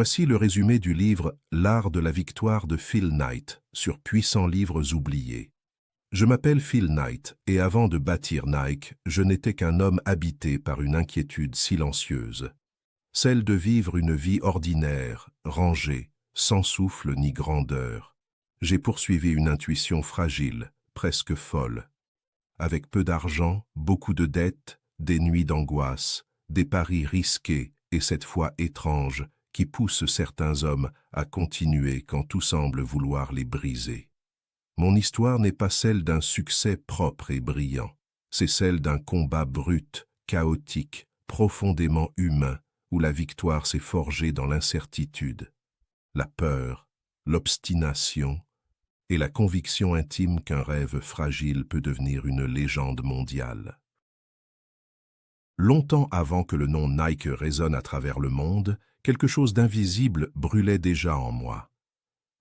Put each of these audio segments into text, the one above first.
Voici le résumé du livre L'art de la victoire de Phil Knight sur Puissants livres oubliés. Je m'appelle Phil Knight et avant de bâtir Nike, je n'étais qu'un homme habité par une inquiétude silencieuse. Celle de vivre une vie ordinaire, rangée, sans souffle ni grandeur. J'ai poursuivi une intuition fragile, presque folle. Avec peu d'argent, beaucoup de dettes, des nuits d'angoisse, des paris risqués et cette foi étrange qui pousse certains hommes à continuer quand tout semble vouloir les briser. Mon histoire n'est pas celle d'un succès propre et brillant, c'est celle d'un combat brut, chaotique, profondément humain, où la victoire s'est forgée dans l'incertitude, la peur, l'obstination et la conviction intime qu'un rêve fragile peut devenir une légende mondiale. Longtemps avant que le nom Nike résonne à travers le monde, quelque chose d'invisible brûlait déjà en moi.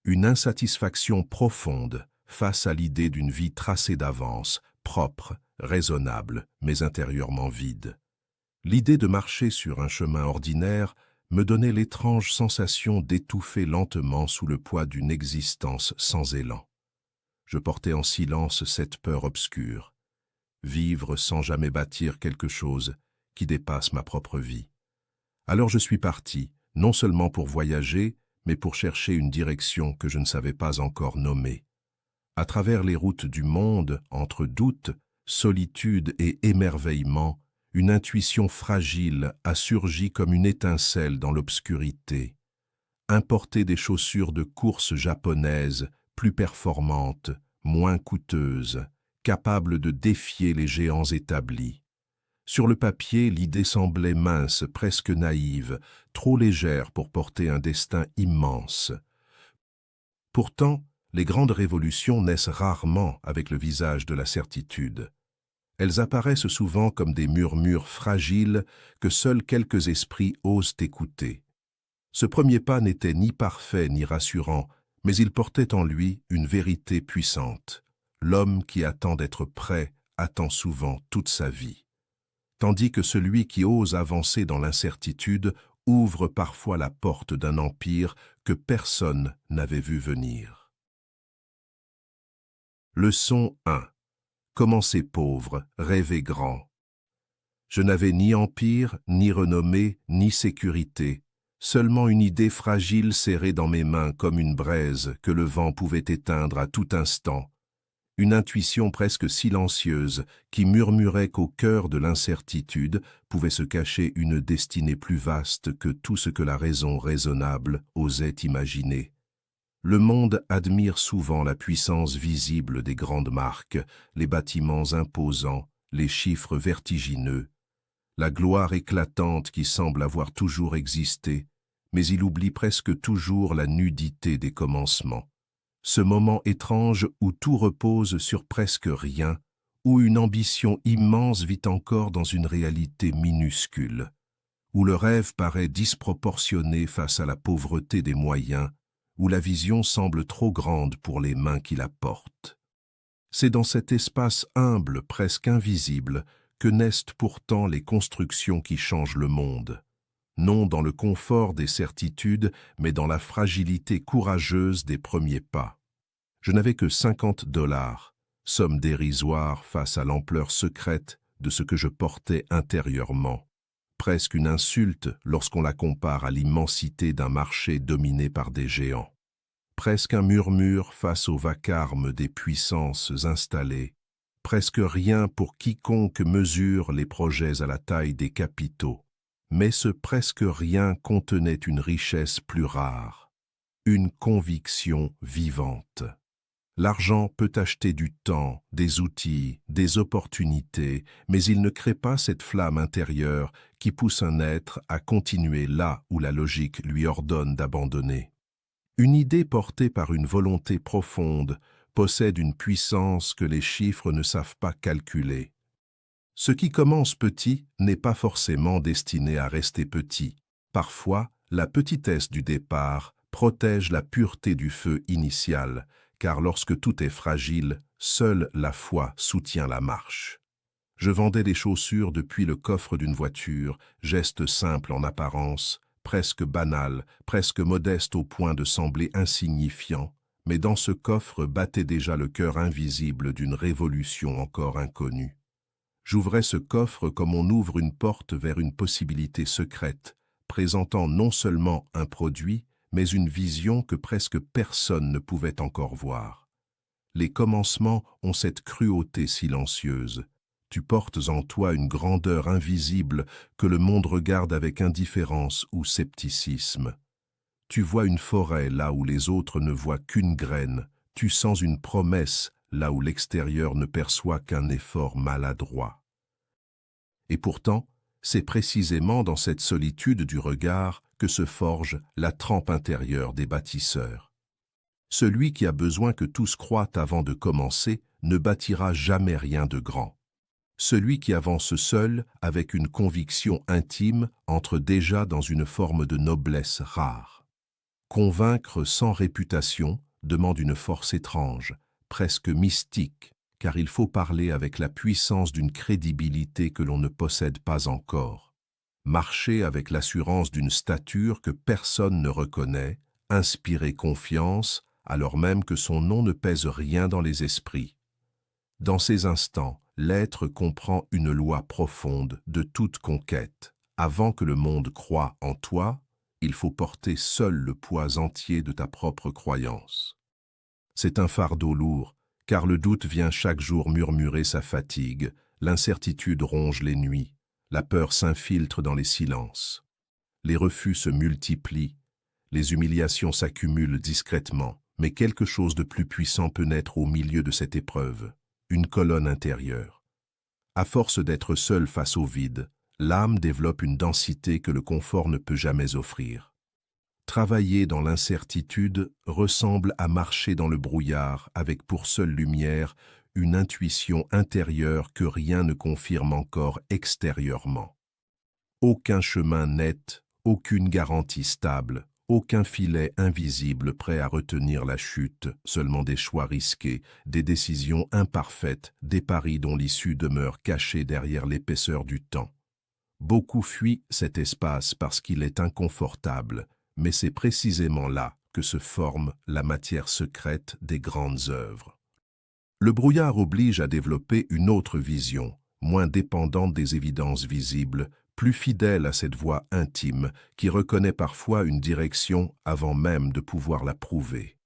Une insatisfaction profonde face à l'idée d'une vie tracée d'avance, propre, raisonnable, mais intérieurement vide. L'idée de marcher sur un chemin ordinaire me donnait l'étrange sensation d'étouffer lentement sous le poids d'une existence sans élan. Je portais en silence cette peur obscure. Vivre sans jamais bâtir quelque chose qui dépasse ma propre vie. Alors je suis parti, non seulement pour voyager, mais pour chercher une direction que je ne savais pas encore nommer. À travers les routes du monde, entre doute, solitude et émerveillement, une intuition fragile a surgi comme une étincelle dans l'obscurité. Importer des chaussures de course japonaises, plus performantes, moins coûteuses, capables de défier les géants établis. Sur le papier, l'idée semblait mince, presque naïve, trop légère pour porter un destin immense. Pourtant, les grandes révolutions naissent rarement avec le visage de la certitude. Elles apparaissent souvent comme des murmures fragiles que seuls quelques esprits osent écouter. Ce premier pas n'était ni parfait ni rassurant, mais il portait en lui une vérité puissante. L'homme qui attend d'être prêt attend souvent toute sa vie. Tandis que celui qui ose avancer dans l'incertitude ouvre parfois la porte d'un empire que personne n'avait vu venir. Leçon 1. Commencer pauvre, rêver grand. Je n'avais ni empire, ni renommée, ni sécurité, seulement une idée fragile serrée dans mes mains comme une braise que le vent pouvait éteindre à tout instant. Une intuition presque silencieuse qui murmurait qu'au cœur de l'incertitude pouvait se cacher une destinée plus vaste que tout ce que la raison raisonnable osait imaginer. Le monde admire souvent la puissance visible des grandes marques, les bâtiments imposants, les chiffres vertigineux, la gloire éclatante qui semble avoir toujours existé, mais il oublie presque toujours la nudité des commencements. Ce moment étrange où tout repose sur presque rien, où une ambition immense vit encore dans une réalité minuscule, où le rêve paraît disproportionné face à la pauvreté des moyens, où la vision semble trop grande pour les mains qui la portent. C'est dans cet espace humble, presque invisible, que naissent pourtant les constructions qui changent le monde. Non dans le confort des certitudes, mais dans la fragilité courageuse des premiers pas. Je n'avais que $50, somme dérisoire face à l'ampleur secrète de ce que je portais intérieurement. Presque une insulte lorsqu'on la compare à l'immensité d'un marché dominé par des géants. Presque un murmure face au vacarme des puissances installées. Presque rien pour quiconque mesure les projets à la taille des capitaux. Mais ce presque rien contenait une richesse plus rare, une conviction vivante. L'argent peut acheter du temps, des outils, des opportunités, mais il ne crée pas cette flamme intérieure qui pousse un être à continuer là où la logique lui ordonne d'abandonner. Une idée portée par une volonté profonde possède une puissance que les chiffres ne savent pas calculer. Ce qui commence petit n'est pas forcément destiné à rester petit. Parfois, la petitesse du départ protège la pureté du feu initial, car lorsque tout est fragile, seule la foi soutient la marche. Je vendais des chaussures depuis le coffre d'une voiture, geste simple en apparence, presque banal, presque modeste au point de sembler insignifiant, mais dans ce coffre battait déjà le cœur invisible d'une révolution encore inconnue. J'ouvrais ce coffre comme on ouvre une porte vers une possibilité secrète, présentant non seulement un produit, mais une vision que presque personne ne pouvait encore voir. Les commencements ont cette cruauté silencieuse. Tu portes en toi une grandeur invisible que le monde regarde avec indifférence ou scepticisme. Tu vois une forêt là où les autres ne voient qu'une graine. Tu sens une promesse là où l'extérieur ne perçoit qu'un effort maladroit. Et pourtant, c'est précisément dans cette solitude du regard que se forge la trempe intérieure des bâtisseurs. Celui qui a besoin que tous croient avant de commencer ne bâtira jamais rien de grand. Celui qui avance seul, avec une conviction intime, entre déjà dans une forme de noblesse rare. Convaincre sans réputation demande une force étrange, presque mystique, car il faut parler avec la puissance d'une crédibilité que l'on ne possède pas encore. Marcher avec l'assurance d'une stature que personne ne reconnaît, inspirer confiance, alors même que son nom ne pèse rien dans les esprits. Dans ces instants, l'être comprend une loi profonde de toute conquête. Avant que le monde croie en toi, il faut porter seul le poids entier de ta propre croyance. C'est un fardeau lourd, car le doute vient chaque jour murmurer sa fatigue, l'incertitude ronge les nuits, la peur s'infiltre dans les silences. Les refus se multiplient, les humiliations s'accumulent discrètement, mais quelque chose de plus puissant peut naître au milieu de cette épreuve, une colonne intérieure. À force d'être seul face au vide, l'âme développe une densité que le confort ne peut jamais offrir. Travailler dans l'incertitude ressemble à marcher dans le brouillard avec pour seule lumière une intuition intérieure que rien ne confirme encore extérieurement. Aucun chemin net, aucune garantie stable, aucun filet invisible prêt à retenir la chute, seulement des choix risqués, des décisions imparfaites, des paris dont l'issue demeure cachée derrière l'épaisseur du temps. Beaucoup fuient cet espace parce qu'il est inconfortable, mais c'est précisément là que se forme la matière secrète des grandes œuvres. Le brouillard oblige à développer une autre vision, moins dépendante des évidences visibles, plus fidèle à cette voix intime qui reconnaît parfois une direction avant même de pouvoir la prouver.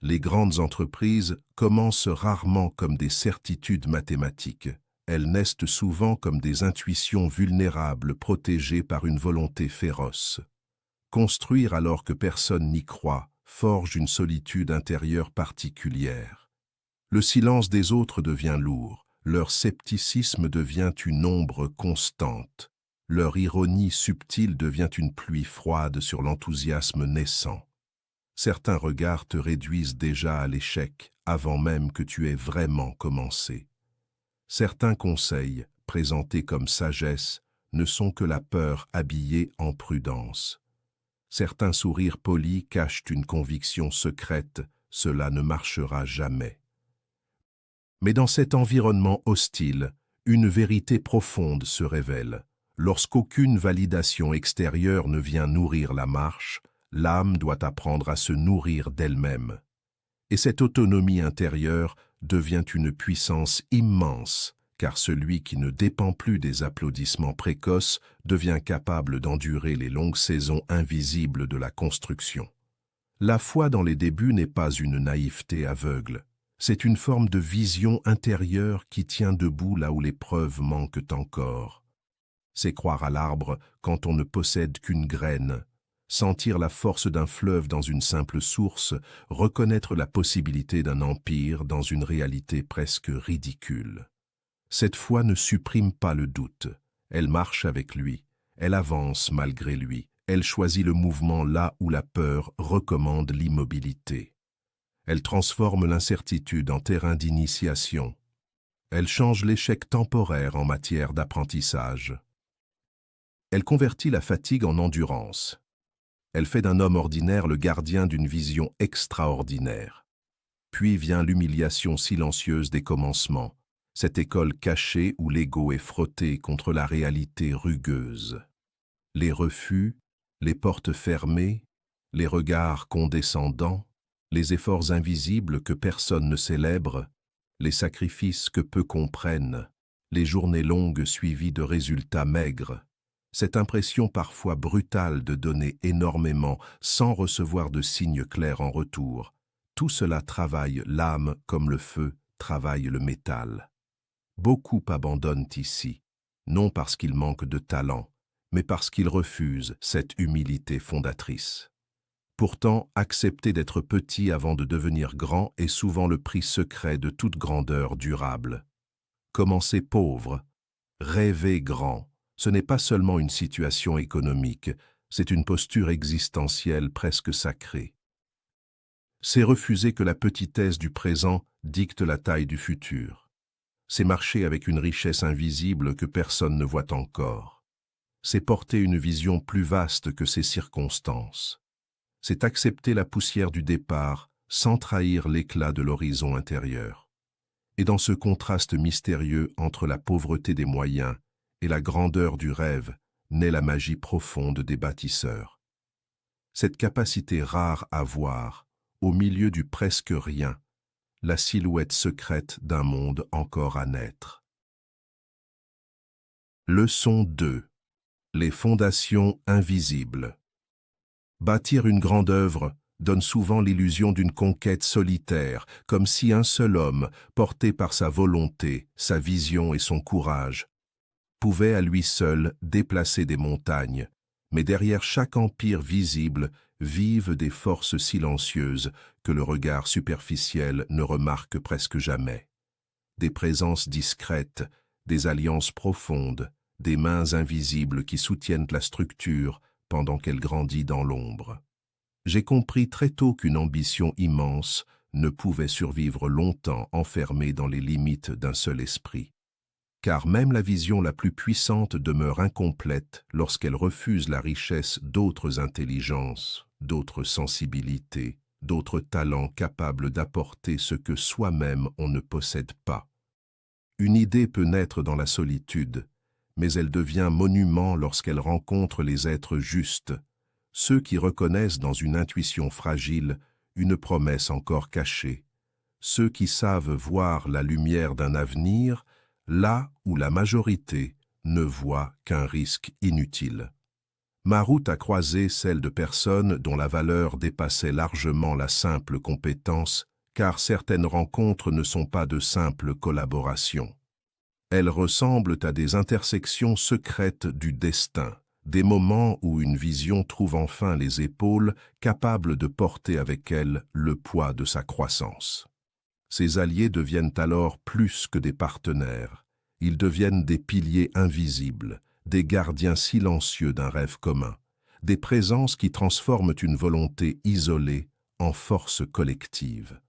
Les grandes entreprises commencent rarement comme des certitudes mathématiques. Elles naissent souvent comme des intuitions vulnérables protégées par une volonté féroce. Construire alors que personne n'y croit forge une solitude intérieure particulière. Le silence des autres devient lourd, leur scepticisme devient une ombre constante, leur ironie subtile devient une pluie froide sur l'enthousiasme naissant. Certains regards te réduisent déjà à l'échec avant même que tu aies vraiment commencé. Certains conseils, présentés comme sagesse, ne sont que la peur habillée en prudence. Certains sourires polis cachent une conviction secrète, cela ne marchera jamais. Mais dans cet environnement hostile, une vérité profonde se révèle. Lorsqu'aucune validation extérieure ne vient nourrir la marche, l'âme doit apprendre à se nourrir d'elle-même. Et cette autonomie intérieure devient une puissance immense, car celui qui ne dépend plus des applaudissements précoces devient capable d'endurer les longues saisons invisibles de la construction. La foi dans les débuts n'est pas une naïveté aveugle. C'est une forme de vision intérieure qui tient debout là où les preuves manquent encore. C'est croire à l'arbre quand on ne possède qu'une graine, sentir la force d'un fleuve dans une simple source, reconnaître la possibilité d'un empire dans une réalité presque ridicule. Cette foi ne supprime pas le doute, elle marche avec lui, elle avance malgré lui, elle choisit le mouvement là où la peur recommande l'immobilité. Elle transforme l'incertitude en terrain d'initiation. Elle change l'échec temporaire en matière d'apprentissage. Elle convertit la fatigue en endurance. Elle fait d'un homme ordinaire le gardien d'une vision extraordinaire. Puis vient l'humiliation silencieuse des commencements, cette école cachée où l'ego est frotté contre la réalité rugueuse. Les refus, les portes fermées, les regards condescendants, les efforts invisibles que personne ne célèbre, les sacrifices que peu comprennent, les journées longues suivies de résultats maigres, cette impression parfois brutale de donner énormément sans recevoir de signes clairs en retour, tout cela travaille l'âme comme le feu travaille le métal. Beaucoup abandonnent ici, non parce qu'ils manquent de talent, mais parce qu'ils refusent cette humilité fondatrice. Pourtant, accepter d'être petit avant de devenir grand est souvent le prix secret de toute grandeur durable. Commencer pauvre, rêver grand, ce n'est pas seulement une situation économique, c'est une posture existentielle presque sacrée. C'est refuser que la petitesse du présent dicte la taille du futur. C'est marcher avec une richesse invisible que personne ne voit encore. C'est porter une vision plus vaste que ses circonstances. C'est accepter la poussière du départ sans trahir l'éclat de l'horizon intérieur. Et dans ce contraste mystérieux entre la pauvreté des moyens et la grandeur du rêve naît la magie profonde des bâtisseurs. Cette capacité rare à voir, au milieu du presque rien, la silhouette secrète d'un monde encore à naître. Leçon 2. Les fondations invisibles. Bâtir une grande œuvre donne souvent l'illusion d'une conquête solitaire, comme si un seul homme, porté par sa volonté, sa vision et son courage, pouvait à lui seul déplacer des montagnes. Mais derrière chaque empire visible vivent des forces silencieuses que le regard superficiel ne remarque presque jamais. Des présences discrètes, des alliances profondes, des mains invisibles qui soutiennent la structure pendant qu'elle grandit dans l'ombre. J'ai compris très tôt qu'une ambition immense ne pouvait survivre longtemps enfermée dans les limites d'un seul esprit. Car même la vision la plus puissante demeure incomplète lorsqu'elle refuse la richesse d'autres intelligences, d'autres sensibilités, d'autres talents capables d'apporter ce que soi-même on ne possède pas. Une idée peut naître dans la solitude, mais elle devient monument lorsqu'elle rencontre les êtres justes, ceux qui reconnaissent dans une intuition fragile une promesse encore cachée, ceux qui savent voir la lumière d'un avenir là où la majorité ne voit qu'un risque inutile. Ma route a croisé celle de personnes dont la valeur dépassait largement la simple compétence, car certaines rencontres ne sont pas de simples collaborations. Elles ressemblent à des intersections secrètes du destin, des moments où une vision trouve enfin les épaules capables de porter avec elle le poids de sa croissance. Ces alliés deviennent alors plus que des partenaires. Ils deviennent des piliers invisibles, des gardiens silencieux d'un rêve commun, des présences qui transforment une volonté isolée en force collective.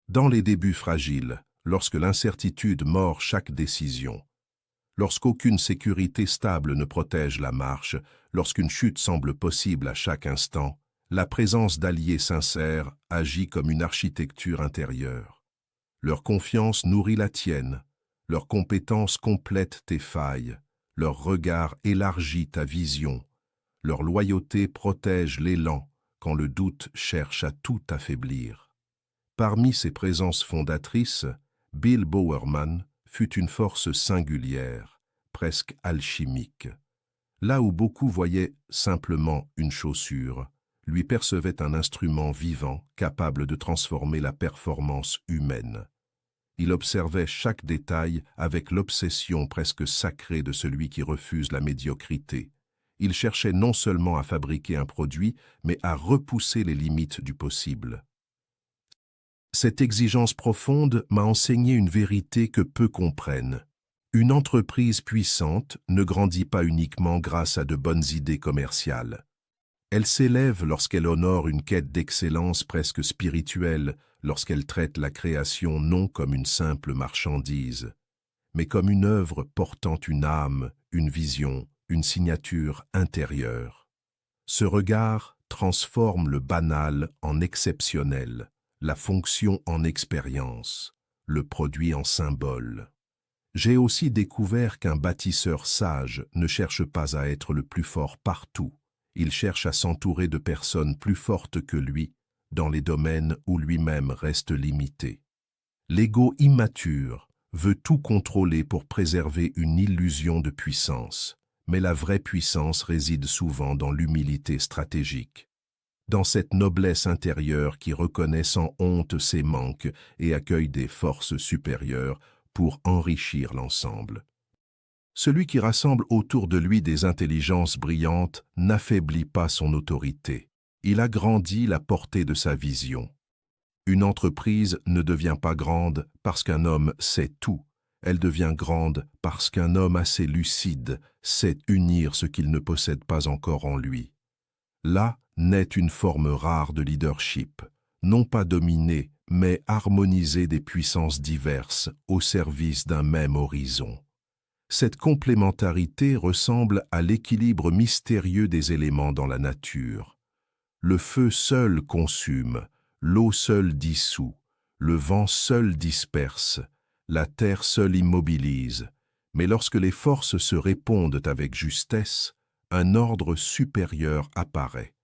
Dans les débuts fragiles, lorsque l'incertitude mord chaque décision, lorsqu'aucune sécurité stable ne protège la marche, lorsqu'une chute semble possible à chaque instant, la présence d'alliés sincères agit comme une architecture intérieure. Leur confiance nourrit la tienne, leur compétence complète tes failles, leur regard élargit ta vision, leur loyauté protège l'élan quand le doute cherche à tout affaiblir. Parmi ces présences fondatrices, Bill Bowerman fut une force singulière, presque alchimique. Là où beaucoup voyaient simplement une chaussure, lui percevait un instrument vivant capable de transformer la performance humaine. Il observait chaque détail avec l'obsession presque sacrée de celui qui refuse la médiocrité. Il cherchait non seulement à fabriquer un produit, mais à repousser les limites du possible. Cette exigence profonde m'a enseigné une vérité que peu comprennent. Une entreprise puissante ne grandit pas uniquement grâce à de bonnes idées commerciales. Elle s'élève lorsqu'elle honore une quête d'excellence presque spirituelle, lorsqu'elle traite la création non comme une simple marchandise, mais comme une œuvre portant une âme, une vision, une signature intérieure. Ce regard transforme le banal en exceptionnel, la fonction en expérience, le produit en symbole. J'ai aussi découvert qu'un bâtisseur sage ne cherche pas à être le plus fort partout. Il cherche à s'entourer de personnes plus fortes que lui, dans les domaines où lui-même reste limité. L'ego immature veut tout contrôler pour préserver une illusion de puissance, mais la vraie puissance réside souvent dans l'humilité stratégique, dans cette noblesse intérieure qui reconnaît sans honte ses manques et accueille des forces supérieures pour enrichir l'ensemble. Celui qui rassemble autour de lui des intelligences brillantes n'affaiblit pas son autorité. Il agrandit la portée de sa vision. Une entreprise ne devient pas grande parce qu'un homme sait tout. Elle devient grande parce qu'un homme assez lucide sait unir ce qu'il ne possède pas encore en lui. Là naît une forme rare de leadership, non pas dominer, mais harmoniser des puissances diverses au service d'un même horizon. Cette complémentarité ressemble à l'équilibre mystérieux des éléments dans la nature. Le feu seul consume, l'eau seule dissout, le vent seul disperse, la terre seule immobilise. Mais lorsque les forces se répondent avec justesse, un ordre supérieur apparaît.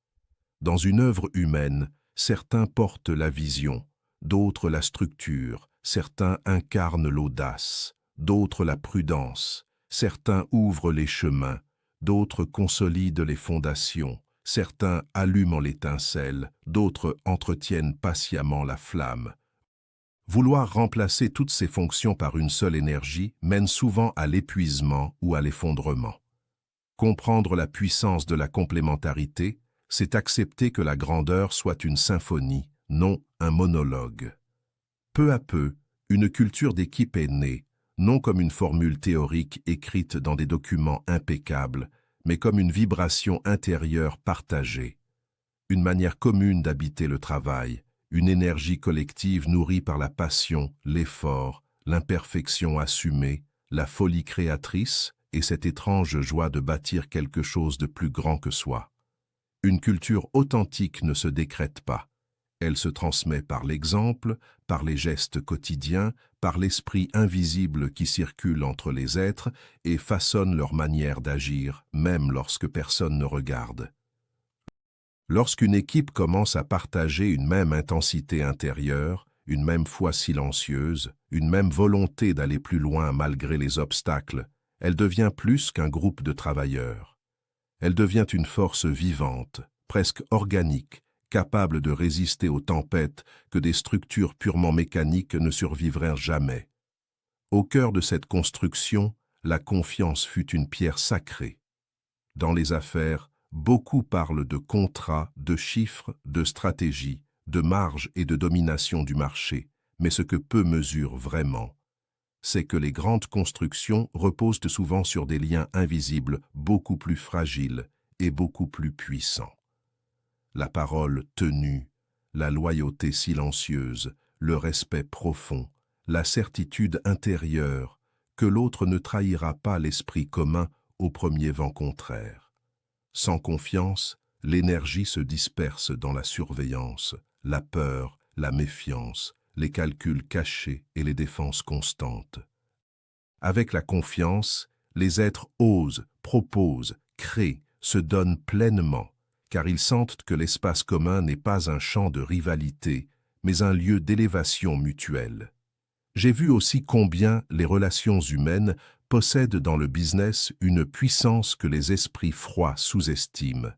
Dans une œuvre humaine, certains portent la vision, d'autres la structure, certains incarnent l'audace, d'autres la prudence, certains ouvrent les chemins, d'autres consolident les fondations, certains allument l'étincelle, d'autres entretiennent patiemment la flamme. Vouloir remplacer toutes ces fonctions par une seule énergie mène souvent à l'épuisement ou à l'effondrement. Comprendre la puissance de la complémentarité, c'est accepter que la grandeur soit une symphonie, non un monologue. Peu à peu, une culture d'équipe est née, non comme une formule théorique écrite dans des documents impeccables, mais comme une vibration intérieure partagée. Une manière commune d'habiter le travail, une énergie collective nourrie par la passion, l'effort, l'imperfection assumée, la folie créatrice et cette étrange joie de bâtir quelque chose de plus grand que soi. Une culture authentique ne se décrète pas. Elle se transmet par l'exemple, par les gestes quotidiens, par l'esprit invisible qui circule entre les êtres et façonne leur manière d'agir, même lorsque personne ne regarde. Lorsqu'une équipe commence à partager une même intensité intérieure, une même foi silencieuse, une même volonté d'aller plus loin malgré les obstacles, elle devient plus qu'un groupe de travailleurs. Elle devient une force vivante, presque organique, capable de résister aux tempêtes que des structures purement mécaniques ne survivraient jamais. Au cœur de cette construction, la confiance fut une pierre sacrée. Dans les affaires, beaucoup parlent de contrats, de chiffres, de stratégie, de marge et de domination du marché, mais ce que peu mesurent vraiment, c'est que les grandes constructions reposent souvent sur des liens invisibles beaucoup plus fragiles et beaucoup plus puissants. La parole tenue, la loyauté silencieuse, le respect profond, la certitude intérieure que l'autre ne trahira pas l'esprit commun au premier vent contraire. Sans confiance, l'énergie se disperse dans la surveillance, la peur, la méfiance, les calculs cachés et les défenses constantes. Avec la confiance, les êtres osent, proposent, créent, se donnent pleinement, car ils sentent que l'espace commun n'est pas un champ de rivalité, mais un lieu d'élévation mutuelle. J'ai vu aussi combien les relations humaines possèdent dans le business une puissance que les esprits froids sous-estiment.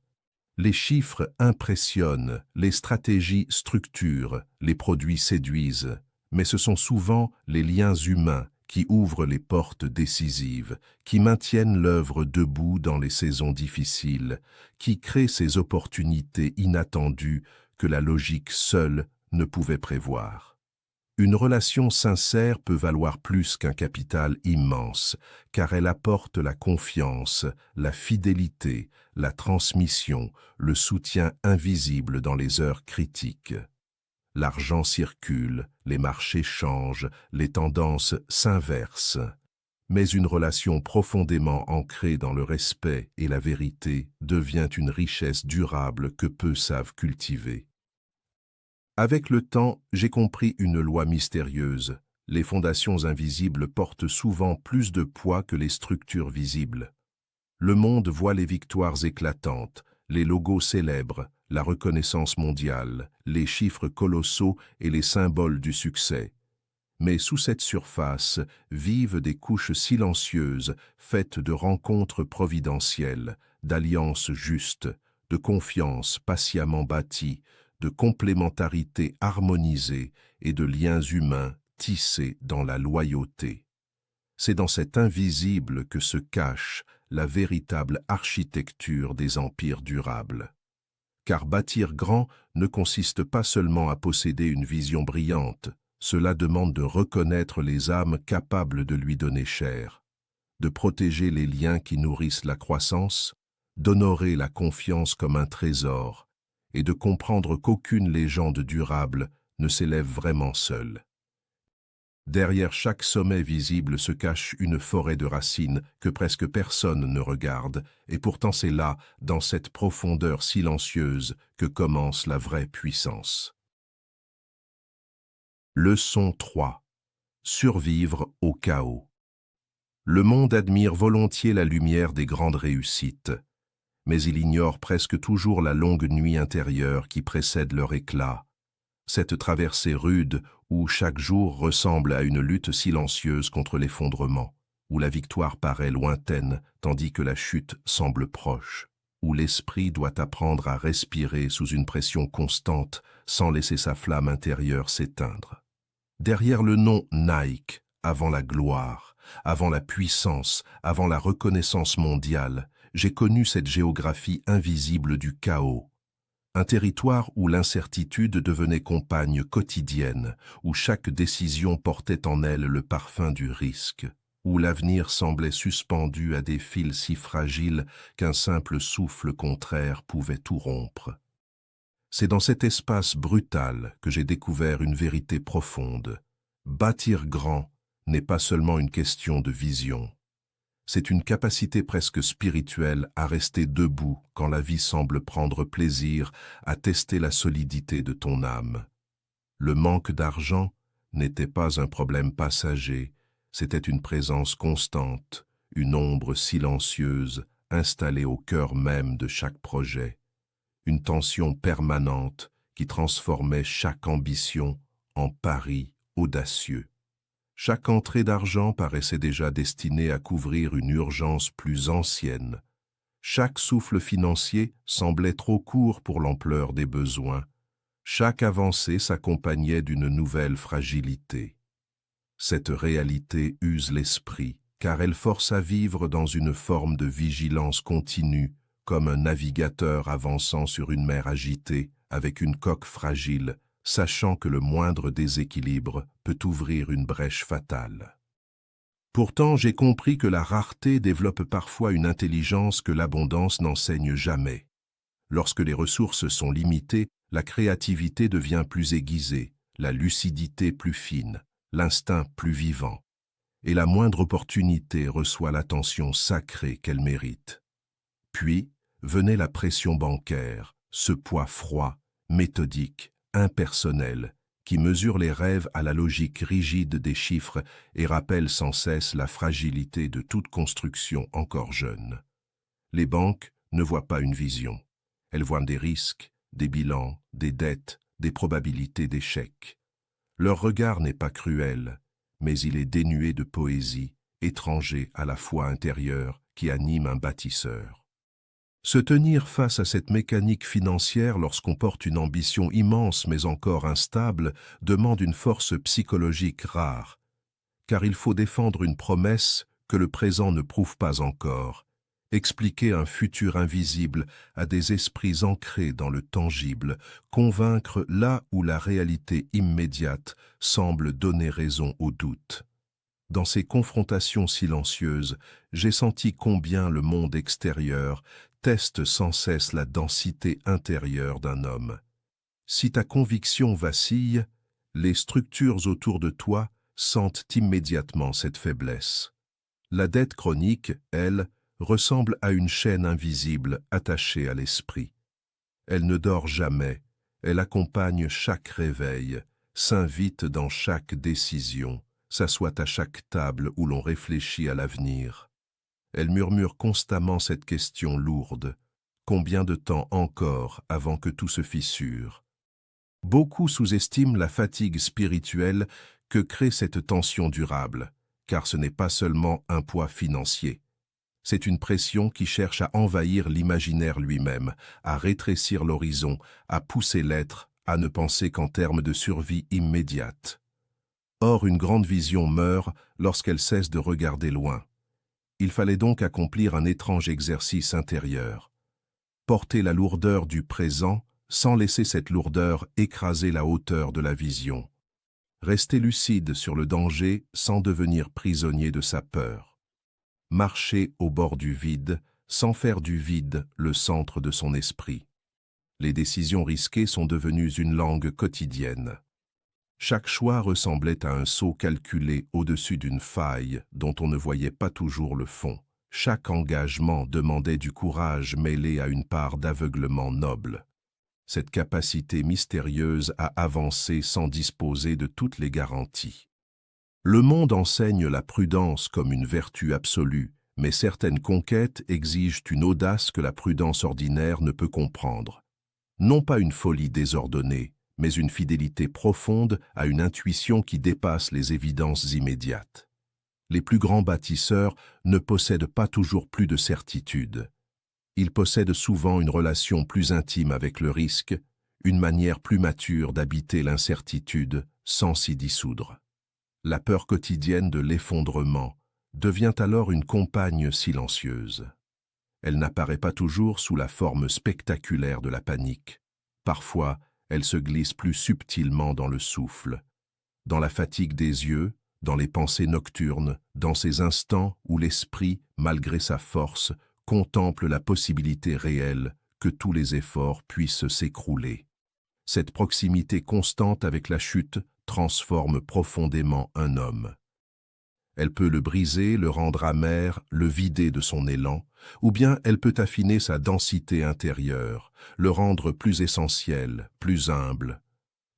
Les chiffres impressionnent, les stratégies structurent, les produits séduisent, mais ce sont souvent les liens humains qui ouvrent les portes décisives, qui maintiennent l'œuvre debout dans les saisons difficiles, qui créent ces opportunités inattendues que la logique seule ne pouvait prévoir. Une relation sincère peut valoir plus qu'un capital immense, car elle apporte la confiance, la fidélité, la transmission, le soutien invisible dans les heures critiques. L'argent circule, les marchés changent, les tendances s'inversent. Mais une relation profondément ancrée dans le respect et la vérité devient une richesse durable que peu savent cultiver. Avec le temps, j'ai compris une loi mystérieuse. Les fondations invisibles portent souvent plus de poids que les structures visibles. Le monde voit les victoires éclatantes, Les logos célèbres, la reconnaissance mondiale, les chiffres colossaux et les symboles du succès. Mais sous cette surface vivent des couches silencieuses faites de rencontres providentielles, d'alliances justes, de confiance patiemment bâtie, de complémentarité harmonisée et de liens humains tissés dans la loyauté. C'est dans cet invisible que se cache la véritable architecture des empires durables. Car bâtir grand ne consiste pas seulement à posséder une vision brillante, cela demande de reconnaître les âmes capables de lui donner chair, de protéger les liens qui nourrissent la croissance, d'honorer la confiance comme un trésor, et de comprendre qu'aucune légende durable ne s'élève vraiment seule. Derrière chaque sommet visible se cache une forêt de racines que presque personne ne regarde, et pourtant c'est là, dans cette profondeur silencieuse, que commence la vraie puissance. Leçon 3. Survivre au chaos. Le monde admire volontiers la lumière des grandes réussites, mais il ignore presque toujours la longue nuit intérieure qui précède leur éclat. Cette traversée rude où chaque jour ressemble à une lutte silencieuse contre l'effondrement, où la victoire paraît lointaine tandis que la chute semble proche, où l'esprit doit apprendre à respirer sous une pression constante sans laisser sa flamme intérieure s'éteindre. Derrière le nom Nike, avant la gloire, avant la puissance, avant la reconnaissance mondiale, j'ai connu cette géographie invisible du chaos. Un territoire où l'incertitude devenait compagne quotidienne, où chaque décision portait en elle le parfum du risque, où l'avenir semblait suspendu à des fils si fragiles qu'un simple souffle contraire pouvait tout rompre. C'est dans cet espace brutal que j'ai découvert une vérité profonde. Bâtir grand n'est pas seulement une question de vision. C'est une capacité presque spirituelle à rester debout quand la vie semble prendre plaisir à tester la solidité de ton âme. Le manque d'argent n'était pas un problème passager, c'était une présence constante, une ombre silencieuse installée au cœur même de chaque projet, une tension permanente qui transformait chaque ambition en pari audacieux. Chaque entrée d'argent paraissait déjà destinée à couvrir une urgence plus ancienne. Chaque souffle financier semblait trop court pour l'ampleur des besoins. Chaque avancée s'accompagnait d'une nouvelle fragilité. Cette réalité use l'esprit, car elle force à vivre dans une forme de vigilance continue, comme un navigateur avançant sur une mer agitée, avec une coque fragile, sachant que le moindre déséquilibre peut ouvrir une brèche fatale. Pourtant, j'ai compris que la rareté développe parfois une intelligence que l'abondance n'enseigne jamais. Lorsque les ressources sont limitées, la créativité devient plus aiguisée, la lucidité plus fine, l'instinct plus vivant, et la moindre opportunité reçoit l'attention sacrée qu'elle mérite. Puis venait la pression bancaire, ce poids froid, méthodique, impersonnel, qui mesure les rêves à la logique rigide des chiffres et rappelle sans cesse la fragilité de toute construction encore jeune. Les banques ne voient pas une vision. Elles voient des risques, des bilans, des dettes, des probabilités d'échec. Leur regard n'est pas cruel, mais il est dénué de poésie, étranger à la foi intérieure qui anime un bâtisseur. Se tenir face à cette mécanique financière lorsqu'on porte une ambition immense mais encore instable demande une force psychologique rare, car il faut défendre une promesse que le présent ne prouve pas encore, expliquer un futur invisible à des esprits ancrés dans le tangible, convaincre là où la réalité immédiate semble donner raison au doute. Dans ces confrontations silencieuses, j'ai senti combien le monde extérieur teste sans cesse la densité intérieure d'un homme. Si ta conviction vacille, les structures autour de toi sentent immédiatement cette faiblesse. La dette chronique, elle, ressemble à une chaîne invisible attachée à l'esprit. Elle ne dort jamais, elle accompagne chaque réveil, s'invite dans chaque décision, s'assoit à chaque table où l'on réfléchit à l'avenir. Elle murmure constamment cette question lourde. Combien de temps encore avant que tout se fissure? Beaucoup sous-estiment la fatigue spirituelle que crée cette tension durable, car ce n'est pas seulement un poids financier. C'est une pression qui cherche à envahir l'imaginaire lui-même, à rétrécir l'horizon, à pousser l'être, à ne penser qu'en termes de survie immédiate. Or, une grande vision meurt lorsqu'elle cesse de regarder loin. Il fallait donc accomplir un étrange exercice intérieur. Porter la lourdeur du présent sans laisser cette lourdeur écraser la hauteur de la vision. Rester lucide sur le danger sans devenir prisonnier de sa peur. Marcher au bord du vide sans faire du vide le centre de son esprit. Les décisions risquées sont devenues une langue quotidienne. Chaque choix ressemblait à un saut calculé au-dessus d'une faille dont on ne voyait pas toujours le fond. Chaque engagement demandait du courage mêlé à une part d'aveuglement noble. Cette capacité mystérieuse à avancer sans disposer de toutes les garanties. Le monde enseigne la prudence comme une vertu absolue, mais certaines conquêtes exigent une audace que la prudence ordinaire ne peut comprendre. Non pas une folie désordonnée, mais une fidélité profonde à une intuition qui dépasse les évidences immédiates. Les plus grands bâtisseurs ne possèdent pas toujours plus de certitude. Ils possèdent souvent une relation plus intime avec le risque, une manière plus mature d'habiter l'incertitude sans s'y dissoudre. La peur quotidienne de l'effondrement devient alors une compagne silencieuse. Elle n'apparaît pas toujours sous la forme spectaculaire de la panique. Parfois, elle se glisse plus subtilement dans le souffle, dans la fatigue des yeux, dans les pensées nocturnes, dans ces instants où l'esprit, malgré sa force, contemple la possibilité réelle que tous les efforts puissent s'écrouler. Cette proximité constante avec la chute transforme profondément un homme. Elle peut le briser, le rendre amer, le vider de son élan, ou bien elle peut affiner sa densité intérieure, le rendre plus essentiel, plus humble,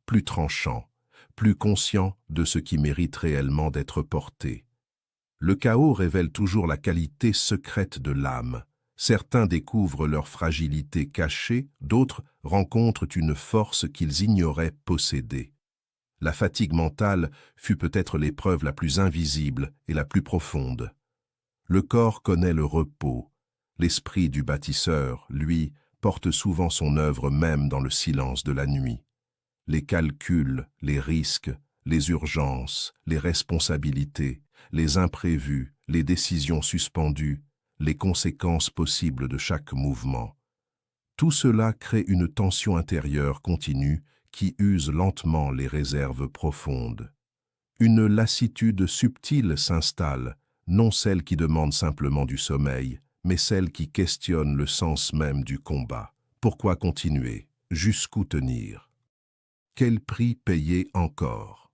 plus tranchant, plus conscient de ce qui mérite réellement d'être porté. Le chaos révèle toujours la qualité secrète de l'âme. Certains découvrent leur fragilité cachée, d'autres rencontrent une force qu'ils ignoraient posséder. La fatigue mentale fut peut-être l'épreuve la plus invisible et la plus profonde. Le corps connaît le repos. L'esprit du bâtisseur, lui, porte souvent son œuvre même dans le silence de la nuit. Les calculs, les risques, les urgences, les responsabilités, les imprévus, les décisions suspendues, les conséquences possibles de chaque mouvement. Tout cela crée une tension intérieure continue qui use lentement les réserves profondes. Une lassitude subtile s'installe, non celle qui demande simplement du sommeil, mais celle qui questionne le sens même du combat. Pourquoi continuer? Jusqu'où tenir? Quel prix payer encore?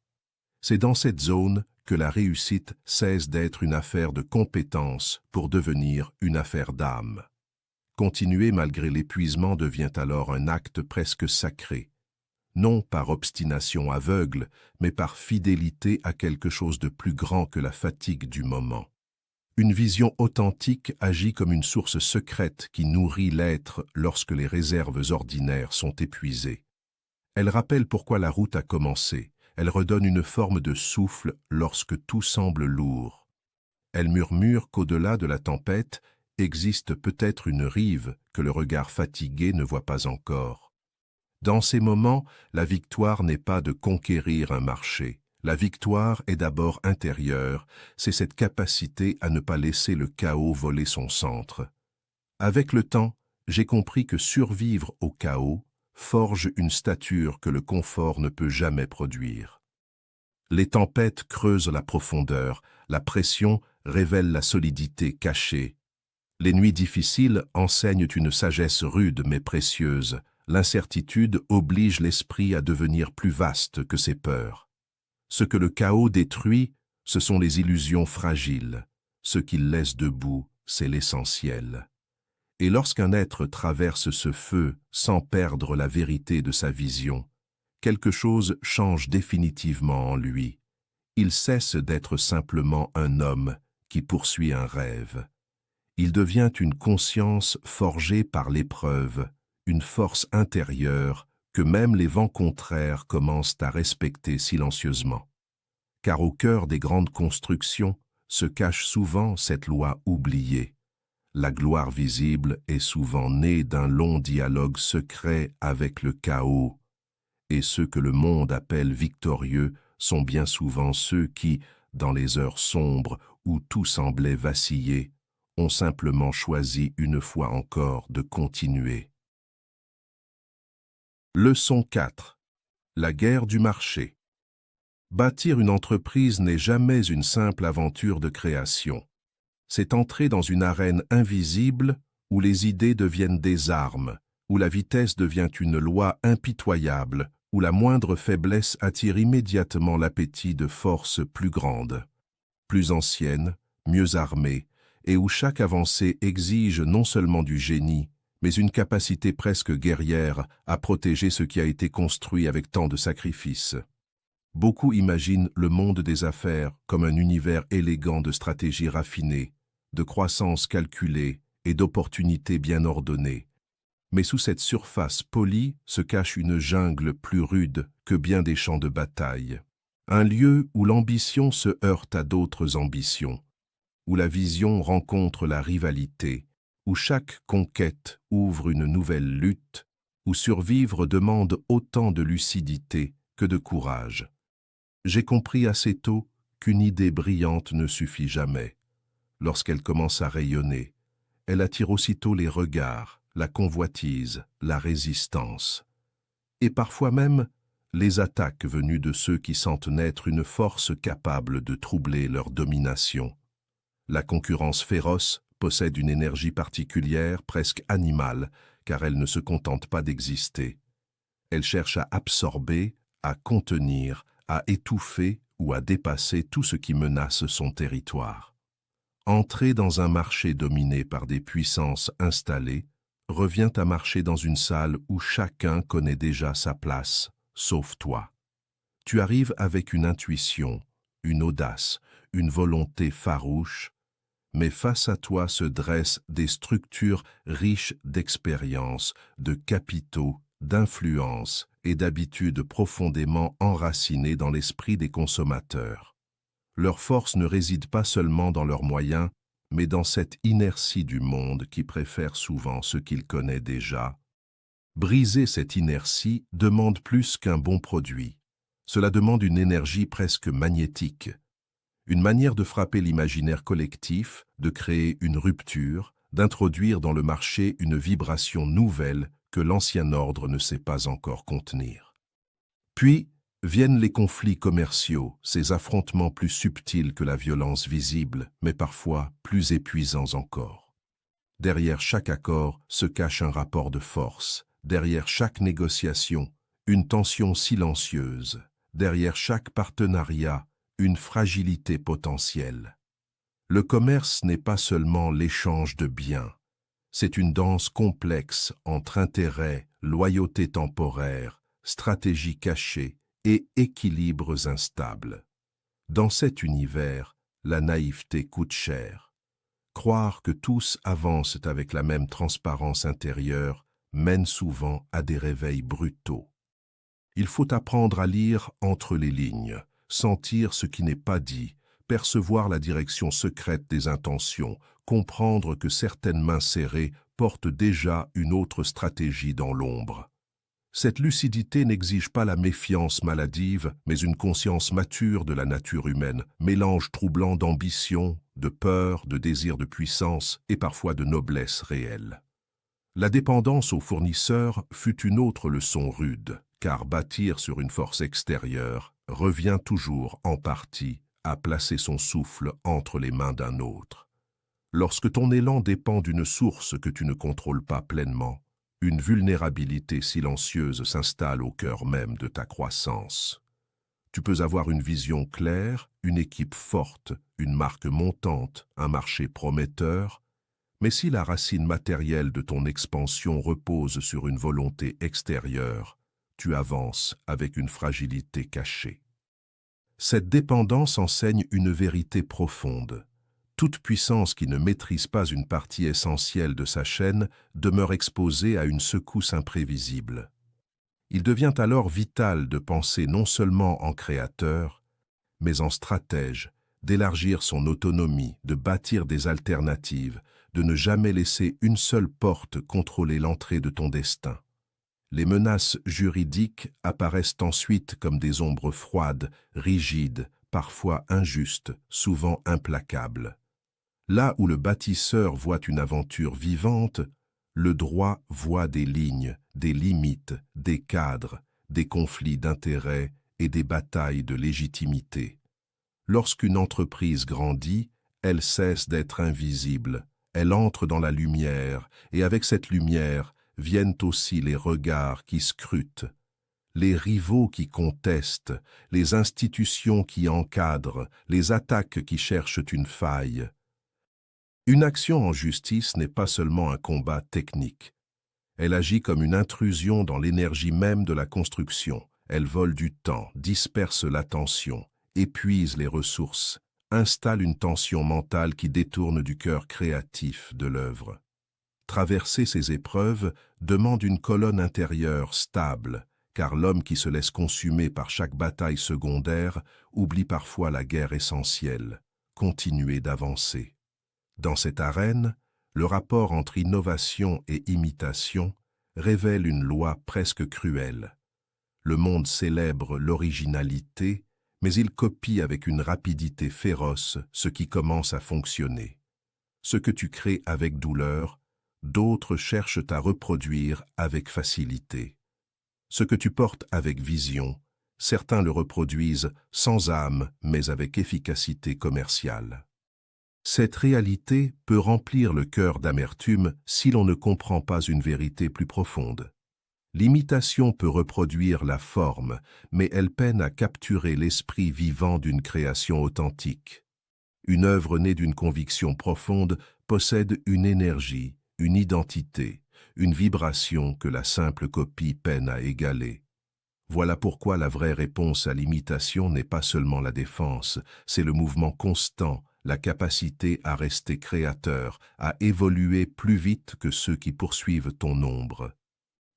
C'est dans cette zone que la réussite cesse d'être une affaire de compétence pour devenir une affaire d'âme. Continuer malgré l'épuisement devient alors un acte presque sacré, non par obstination aveugle, mais par fidélité à quelque chose de plus grand que la fatigue du moment. Une vision authentique agit comme une source secrète qui nourrit l'être lorsque les réserves ordinaires sont épuisées. Elle rappelle pourquoi la route a commencé. Elle redonne une forme de souffle lorsque tout semble lourd. Elle murmure qu'au-delà de la tempête existe peut-être une rive que le regard fatigué ne voit pas encore. Dans ces moments, la victoire n'est pas de conquérir un marché. La victoire est d'abord intérieure, c'est cette capacité à ne pas laisser le chaos voler son centre. Avec le temps, j'ai compris que survivre au chaos forge une stature que le confort ne peut jamais produire. Les tempêtes creusent la profondeur, la pression révèle la solidité cachée. Les nuits difficiles enseignent une sagesse rude mais précieuse. L'incertitude oblige l'esprit à devenir plus vaste que ses peurs. Ce que le chaos détruit, ce sont les illusions fragiles. Ce qu'il laisse debout, c'est l'essentiel. Et lorsqu'un être traverse ce feu sans perdre la vérité de sa vision, quelque chose change définitivement en lui. Il cesse d'être simplement un homme qui poursuit un rêve. Il devient une conscience forgée par l'épreuve, une force intérieure que même les vents contraires commencent à respecter silencieusement. Car au cœur des grandes constructions se cache souvent cette loi oubliée. La gloire visible est souvent née d'un long dialogue secret avec le chaos, et ceux que le monde appelle victorieux sont bien souvent ceux qui, dans les heures sombres où tout semblait vaciller, ont simplement choisi une fois encore de continuer. Leçon 4. La guerre du marché. Bâtir une entreprise n'est jamais une simple aventure de création. C'est entrer dans une arène invisible où les idées deviennent des armes, où la vitesse devient une loi impitoyable, où la moindre faiblesse attire immédiatement l'appétit de forces plus grandes, plus anciennes, mieux armées, et où chaque avancée exige non seulement du génie, mais une capacité presque guerrière à protéger ce qui a été construit avec tant de sacrifices. Beaucoup imaginent le monde des affaires comme un univers élégant de stratégies raffinées, de croissance calculée et d'opportunités bien ordonnées. Mais sous cette surface polie se cache une jungle plus rude que bien des champs de bataille. Un lieu où l'ambition se heurte à d'autres ambitions, où la vision rencontre la rivalité, où chaque conquête ouvre une nouvelle lutte, où survivre demande autant de lucidité que de courage. J'ai compris assez tôt qu'une idée brillante ne suffit jamais. Lorsqu'elle commence à rayonner, elle attire aussitôt les regards, la convoitise, la résistance. Et parfois même les attaques venues de ceux qui sentent naître une force capable de troubler leur domination. La concurrence féroce possède une énergie particulière, presque animale, car elle ne se contente pas d'exister. Elle cherche à absorber, à contenir, à étouffer ou à dépasser tout ce qui menace son territoire. Entrer dans un marché dominé par des puissances installées revient à marcher dans une salle où chacun connaît déjà sa place, sauf toi. Tu arrives avec une intuition, une audace, une volonté farouche, mais face à toi se dressent des structures riches d'expérience, de capitaux, d'influence et d'habitudes profondément enracinées dans l'esprit des consommateurs. Leur force ne réside pas seulement dans leurs moyens, mais dans cette inertie du monde qui préfère souvent ce qu'il connaît déjà. Briser cette inertie demande plus qu'un bon produit. Cela demande une énergie presque magnétique, une manière de frapper l'imaginaire collectif, de créer une rupture, d'introduire dans le marché une vibration nouvelle que l'ancien ordre ne sait pas encore contenir. Puis viennent les conflits commerciaux, ces affrontements plus subtils que la violence visible, mais parfois plus épuisants encore. Derrière chaque accord se cache un rapport de force, derrière chaque négociation, une tension silencieuse, derrière chaque partenariat, une fragilité potentielle. Le commerce n'est pas seulement l'échange de biens, c'est une danse complexe entre intérêts, loyauté temporaire, stratégie cachée et équilibres instables. Dans cet univers, la naïveté coûte cher. Croire que tous avancent avec la même transparence intérieure mène souvent à des réveils brutaux. Il faut apprendre à lire entre les lignes, sentir ce qui n'est pas dit, percevoir la direction secrète des intentions, comprendre que certaines mains serrées portent déjà une autre stratégie dans l'ombre. Cette lucidité n'exige pas la méfiance maladive, mais une conscience mature de la nature humaine, mélange troublant d'ambition, de peur, de désir de puissance et parfois de noblesse réelle. La dépendance aux fournisseurs fut une autre leçon rude, car bâtir sur une force extérieure revient toujours en partie à placer son souffle entre les mains d'un autre. Lorsque ton élan dépend d'une source que tu ne contrôles pas pleinement, une vulnérabilité silencieuse s'installe au cœur même de ta croissance. Tu peux avoir une vision claire, une équipe forte, une marque montante, un marché prometteur, mais si la racine matérielle de ton expansion repose sur une volonté extérieure, tu avances avec une fragilité cachée. Cette dépendance enseigne une vérité profonde. Toute puissance qui ne maîtrise pas une partie essentielle de sa chaîne demeure exposée à une secousse imprévisible. Il devient alors vital de penser non seulement en créateur, mais en stratège, d'élargir son autonomie, de bâtir des alternatives, de ne jamais laisser une seule porte contrôler l'entrée de ton destin. Les menaces juridiques apparaissent ensuite comme des ombres froides, rigides, parfois injustes, souvent implacables. Là où le bâtisseur voit une aventure vivante, le droit voit des lignes, des limites, des cadres, des conflits d'intérêts et des batailles de légitimité. Lorsqu'une entreprise grandit, elle cesse d'être invisible, elle entre dans la lumière, et avec cette lumière viennent aussi les regards qui scrutent, les rivaux qui contestent, les institutions qui encadrent, les attaques qui cherchent une faille. Une action en justice n'est pas seulement un combat technique. Elle agit comme une intrusion dans l'énergie même de la construction. Elle vole du temps, disperse l'attention, épuise les ressources, installe une tension mentale qui détourne du cœur créatif de l'œuvre. Traverser ces épreuves demande une colonne intérieure stable, car l'homme qui se laisse consumer par chaque bataille secondaire oublie parfois la guerre essentielle, continuer d'avancer. Dans cette arène, le rapport entre innovation et imitation révèle une loi presque cruelle. Le monde célèbre l'originalité, mais il copie avec une rapidité féroce ce qui commence à fonctionner. Ce que tu crées avec douleur, d'autres cherchent à reproduire avec facilité. Ce que tu portes avec vision, certains le reproduisent sans âme mais avec efficacité commerciale. Cette réalité peut remplir le cœur d'amertume si l'on ne comprend pas une vérité plus profonde. L'imitation peut reproduire la forme, mais elle peine à capturer l'esprit vivant d'une création authentique. Une œuvre née d'une conviction profonde possède une énergie, une identité, une vibration que la simple copie peine à égaler. Voilà pourquoi la vraie réponse à l'imitation n'est pas seulement la défense, c'est le mouvement constant, la capacité à rester créateur, à évoluer plus vite que ceux qui poursuivent ton ombre.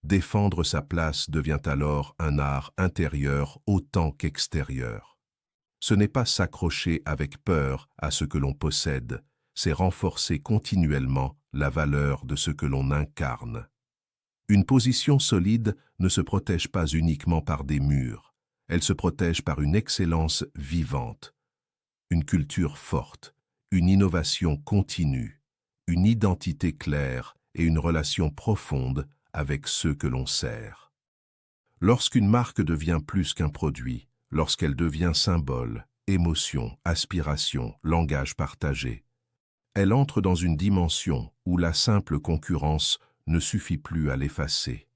Défendre sa place devient alors un art intérieur autant qu'extérieur. Ce n'est pas s'accrocher avec peur à ce que l'on possède, c'est renforcer continuellement la valeur de ce que l'on incarne. Une position solide ne se protège pas uniquement par des murs, elle se protège par une excellence vivante, une culture forte, une innovation continue, une identité claire et une relation profonde avec ceux que l'on sert. Lorsqu'une marque devient plus qu'un produit, lorsqu'elle devient symbole, émotion, aspiration, langage partagé, elle entre dans une dimension où la simple concurrence ne suffit plus à l'effacer.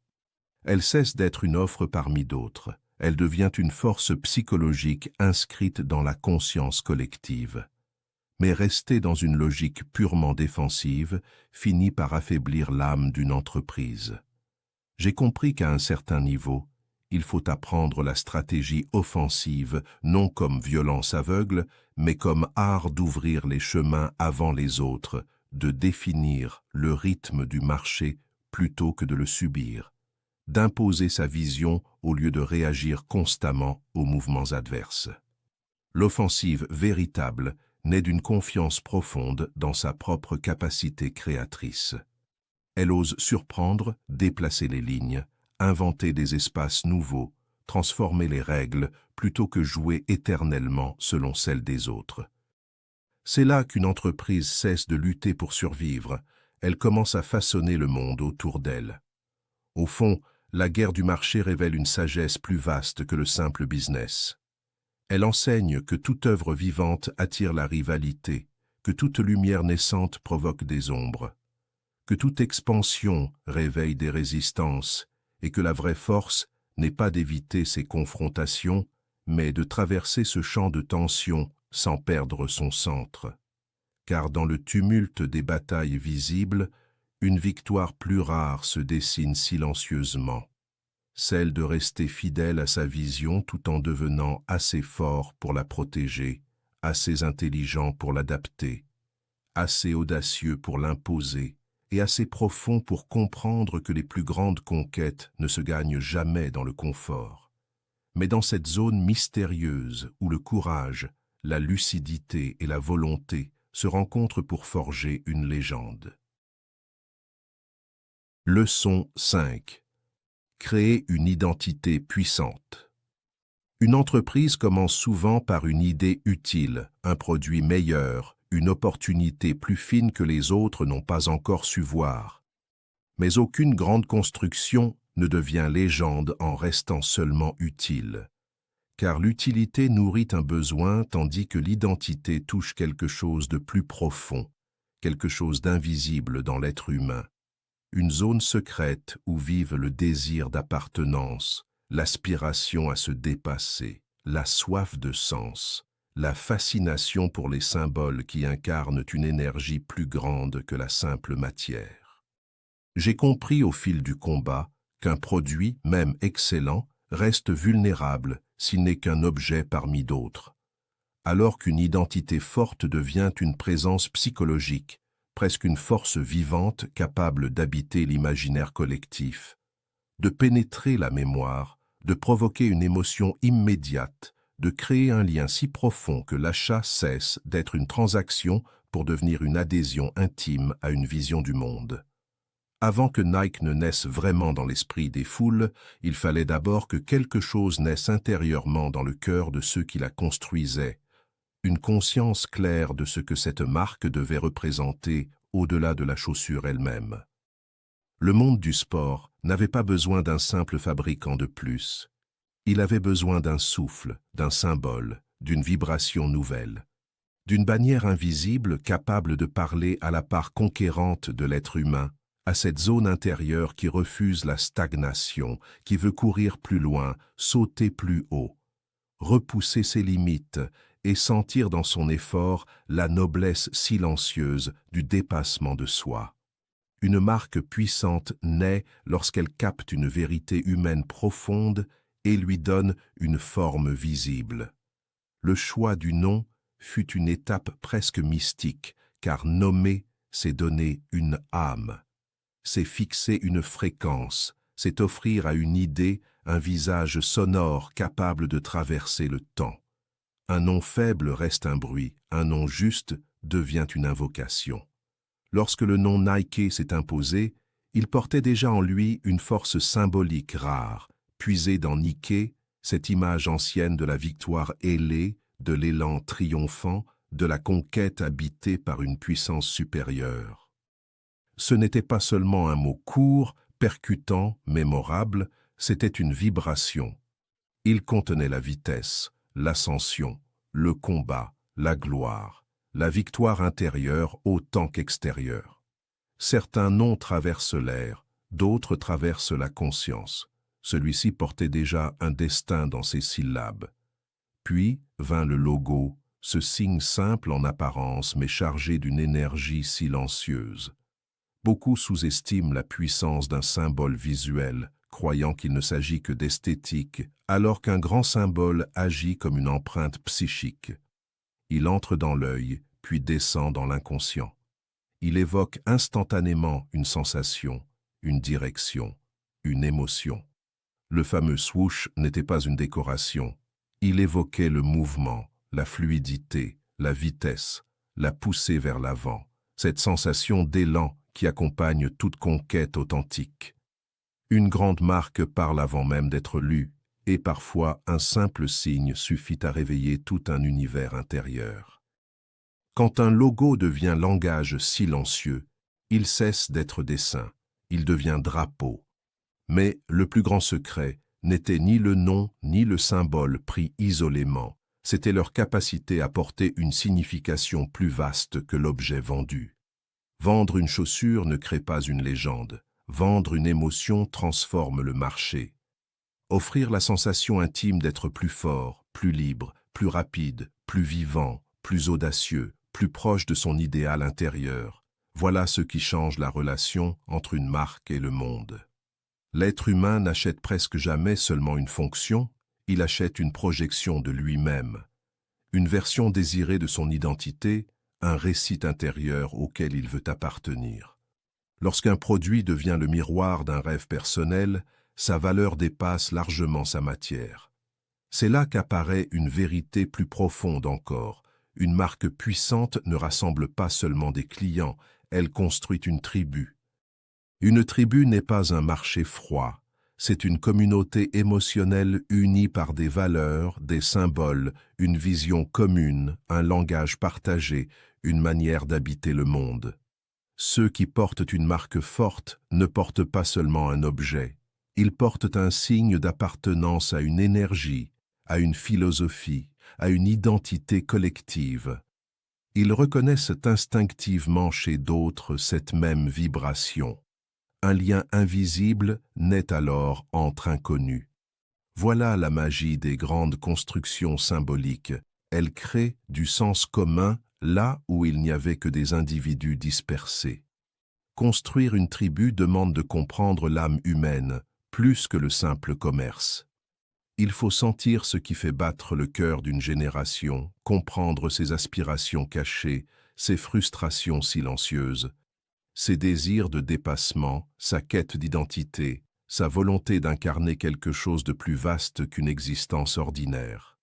Elle cesse d'être une offre parmi d'autres, elle devient une force psychologique inscrite dans la conscience collective. Mais rester dans une logique purement défensive finit par affaiblir l'âme d'une entreprise. J'ai compris qu'à un certain niveau, il faut apprendre la stratégie offensive non comme violence aveugle, mais comme art d'ouvrir les chemins avant les autres, de définir le rythme du marché plutôt que de le subir, d'imposer sa vision au lieu de réagir constamment aux mouvements adverses. L'offensive véritable naît d'une confiance profonde dans sa propre capacité créatrice. Elle ose surprendre, déplacer les lignes, inventer des espaces nouveaux, transformer les règles plutôt que jouer éternellement selon celles des autres. C'est là qu'une entreprise cesse de lutter pour survivre, elle commence à façonner le monde autour d'elle. Au fond, la guerre du marché révèle une sagesse plus vaste que le simple business. Elle enseigne que toute œuvre vivante attire la rivalité, que toute lumière naissante provoque des ombres, que toute expansion réveille des résistances et que la vraie force n'est pas d'éviter ces confrontations, mais de traverser ce champ de tension sans perdre son centre. Car dans le tumulte des batailles visibles, une victoire plus rare se dessine silencieusement, celle de rester fidèle à sa vision tout en devenant assez fort pour la protéger, assez intelligent pour l'adapter, assez audacieux pour l'imposer et assez profond pour comprendre que les plus grandes conquêtes ne se gagnent jamais dans le confort, mais dans cette zone mystérieuse où le courage, la lucidité et la volonté se rencontrent pour forger une légende. Leçon 5. Créer une identité puissante. Une entreprise commence souvent par une idée utile, un produit meilleur, une opportunité plus fine que les autres n'ont pas encore su voir. Mais aucune grande construction ne devient légende en restant seulement utile. Car l'utilité nourrit un besoin tandis que l'identité touche quelque chose de plus profond, quelque chose d'invisible dans l'être humain. Une zone secrète où vivent le désir d'appartenance, l'aspiration à se dépasser, la soif de sens, la fascination pour les symboles qui incarnent une énergie plus grande que la simple matière. J'ai compris au fil du combat qu'un produit, même excellent, reste vulnérable s'il n'est qu'un objet parmi d'autres, alors qu'une identité forte devient une présence psychologique, presque une force vivante capable d'habiter l'imaginaire collectif, de pénétrer la mémoire, de provoquer une émotion immédiate, de créer un lien si profond que l'achat cesse d'être une transaction pour devenir une adhésion intime à une vision du monde. Avant que Nike ne naisse vraiment dans l'esprit des foules, il fallait d'abord que quelque chose naisse intérieurement dans le cœur de ceux qui la construisaient, une conscience claire de ce que cette marque devait représenter au-delà de la chaussure elle-même. Le monde du sport n'avait pas besoin d'un simple fabricant de plus. Il avait besoin d'un souffle, d'un symbole, d'une vibration nouvelle, d'une bannière invisible capable de parler à la part conquérante de l'être humain, à cette zone intérieure qui refuse la stagnation, qui veut courir plus loin, sauter plus haut, repousser ses limites et sentir dans son effort la noblesse silencieuse du dépassement de soi. Une marque puissante naît lorsqu'elle capte une vérité humaine profonde et lui donne une forme visible. Le choix du nom fut une étape presque mystique, car nommer, c'est donner une âme. C'est fixer une fréquence, c'est offrir à une idée un visage sonore capable de traverser le temps. Un nom faible reste un bruit, un nom juste devient une invocation. Lorsque le nom Nike s'est imposé, il portait déjà en lui une force symbolique rare, puisée dans Nike, cette image ancienne de la victoire ailée, de l'élan triomphant, de la conquête habitée par une puissance supérieure. Ce n'était pas seulement un mot court, percutant, mémorable, c'était une vibration. Il contenait la vitesse, l'ascension, le combat, la gloire, la victoire intérieure autant qu'extérieure. Certains noms traversent l'air, d'autres traversent la conscience. Celui-ci portait déjà un destin dans ses syllabes. Puis vint le logo, ce signe simple en apparence mais chargé d'une énergie silencieuse. Beaucoup sous-estiment la puissance d'un symbole visuel, croyant qu'il ne s'agit que d'esthétique, alors qu'un grand symbole agit comme une empreinte psychique. Il entre dans l'œil, puis descend dans l'inconscient. Il évoque instantanément une sensation, une direction, une émotion. Le fameux swoosh n'était pas une décoration. Il évoquait le mouvement, la fluidité, la vitesse, la poussée vers l'avant, cette sensation d'élan qui accompagne toute conquête authentique. Une grande marque parle avant même d'être lue, et parfois un simple signe suffit à réveiller tout un univers intérieur. Quand un logo devient langage silencieux, il cesse d'être dessin, il devient drapeau. Mais le plus grand secret n'était ni le nom ni le symbole pris isolément, c'était leur capacité à porter une signification plus vaste que l'objet vendu. Vendre une chaussure ne crée pas une légende. Vendre une émotion transforme le marché. Offrir la sensation intime d'être plus fort, plus libre, plus rapide, plus vivant, plus audacieux, plus proche de son idéal intérieur. Voilà ce qui change la relation entre une marque et le monde. L'être humain n'achète presque jamais seulement une fonction, il achète une projection de lui-même. Une version désirée de son identité, un récit intérieur auquel il veut appartenir. Lorsqu'un produit devient le miroir d'un rêve personnel, sa valeur dépasse largement sa matière. C'est là qu'apparaît une vérité plus profonde encore. Une marque puissante ne rassemble pas seulement des clients, elle construit une tribu. Une tribu n'est pas un marché froid, c'est une communauté émotionnelle unie par des valeurs, des symboles, une vision commune, un langage partagé, une manière d'habiter le monde. Ceux qui portent une marque forte ne portent pas seulement un objet, ils portent un signe d'appartenance à une énergie, à une philosophie, à une identité collective. Ils reconnaissent instinctivement chez d'autres cette même vibration. Un lien invisible naît alors entre inconnus. Voilà la magie des grandes constructions symboliques. Elles créent du sens commun là où il n'y avait que des individus dispersés. Construire une tribu demande de comprendre l'âme humaine, plus que le simple commerce. Il faut sentir ce qui fait battre le cœur d'une génération, comprendre ses aspirations cachées, ses frustrations silencieuses, ses désirs de dépassement, sa quête d'identité, sa volonté d'incarner quelque chose de plus vaste qu'une existence ordinaire.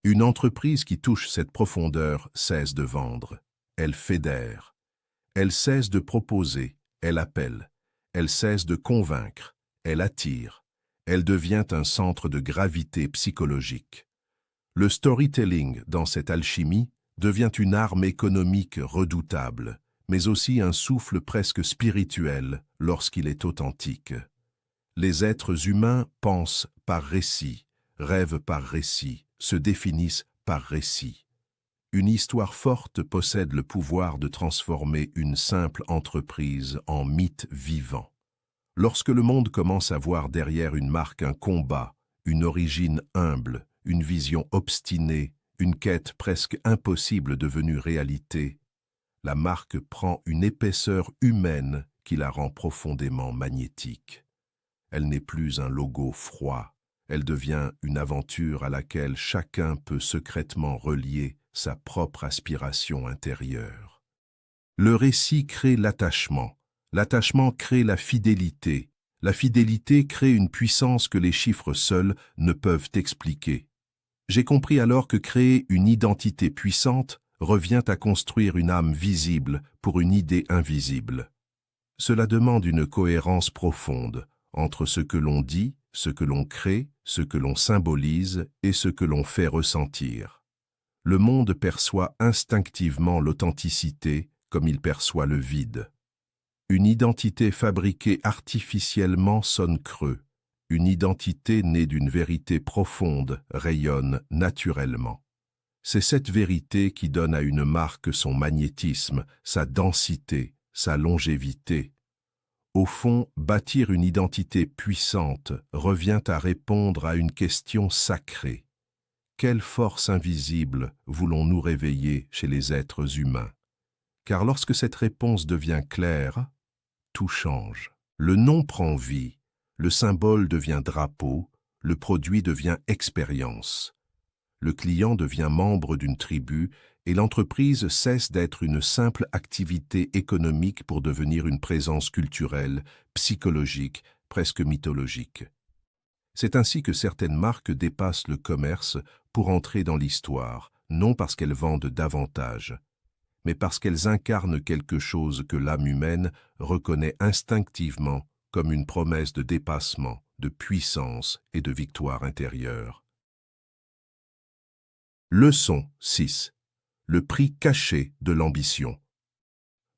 Une entreprise qui touche cette profondeur cesse de vendre, elle fédère. Elle cesse de proposer, elle appelle. Elle cesse de convaincre, elle attire. Elle devient un centre de gravité psychologique. Le storytelling, dans cette alchimie, devient une arme économique redoutable, mais aussi un souffle presque spirituel lorsqu'il est authentique. Les êtres humains pensent par récit, rêvent par récit, se définissent par récit. Une histoire forte possède le pouvoir de transformer une simple entreprise en mythe vivant. Lorsque le monde commence à voir derrière une marque un combat, une origine humble, une vision obstinée, une quête presque impossible devenue réalité, la marque prend une épaisseur humaine qui la rend profondément magnétique. Elle n'est plus un logo froid, elle devient une aventure à laquelle chacun peut secrètement relier sa propre aspiration intérieure. Le récit crée l'attachement crée la fidélité crée une puissance que les chiffres seuls ne peuvent expliquer. J'ai compris alors que créer une identité puissante revient à construire une âme visible pour une idée invisible. Cela demande une cohérence profonde entre ce que l'on dit, ce que l'on crée, ce que l'on symbolise et ce que l'on fait ressentir. Le monde perçoit instinctivement l'authenticité comme il perçoit le vide. Une identité fabriquée artificiellement sonne creux. Une identité née d'une vérité profonde rayonne naturellement. C'est cette vérité qui donne à une marque son magnétisme, sa densité, sa longévité. Au fond, bâtir une identité puissante revient à répondre à une question sacrée. Quelle force invisible voulons-nous réveiller chez les êtres humains? Car lorsque cette réponse devient claire, tout change. Le nom prend vie, le symbole devient drapeau, le produit devient expérience. Le client devient membre d'une tribu et l'entreprise cesse d'être une simple activité économique pour devenir une présence culturelle, psychologique, presque mythologique. C'est ainsi que certaines marques dépassent le commerce pour entrer dans l'histoire, non parce qu'elles vendent davantage, mais parce qu'elles incarnent quelque chose que l'âme humaine reconnaît instinctivement comme une promesse de dépassement, de puissance et de victoire intérieure. Leçon 6. Le prix caché de l'ambition.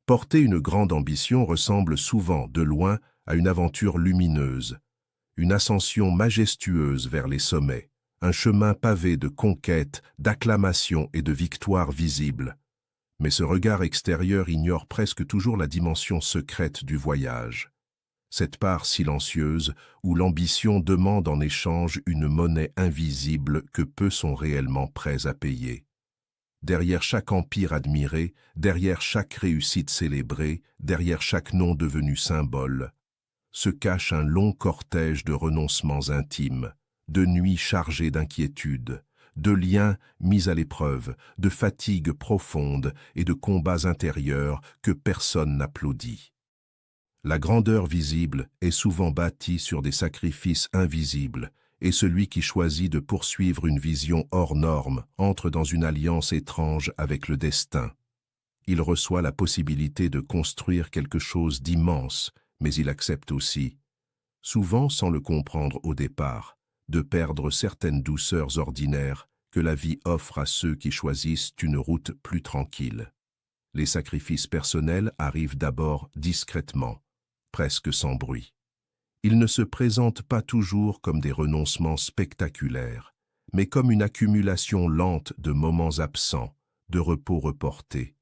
Porter une grande ambition ressemble souvent, de loin, à une aventure lumineuse, une ascension majestueuse vers les sommets, un chemin pavé de conquêtes, d'acclamations et de victoires visibles. Mais ce regard extérieur ignore presque toujours la dimension secrète du voyage. Cette part silencieuse où l'ambition demande en échange une monnaie invisible que peu sont réellement prêts à payer. Derrière chaque empire admiré, derrière chaque réussite célébrée, derrière chaque nom devenu symbole, se cache un long cortège de renoncements intimes, de nuits chargées d'inquiétude, de liens mis à l'épreuve, de fatigues profondes et de combats intérieurs que personne n'applaudit. La grandeur visible est souvent bâtie sur des sacrifices invisibles, et celui qui choisit de poursuivre une vision hors norme entre dans une alliance étrange avec le destin. Il reçoit la possibilité de construire quelque chose d'immense, mais il accepte aussi, souvent sans le comprendre au départ, de perdre certaines douceurs ordinaires que la vie offre à ceux qui choisissent une route plus tranquille. Les sacrifices personnels arrivent d'abord discrètement, presque sans bruit. Ils ne se présentent pas toujours comme des renoncements spectaculaires, mais comme une accumulation lente de moments absents, de repos reportés,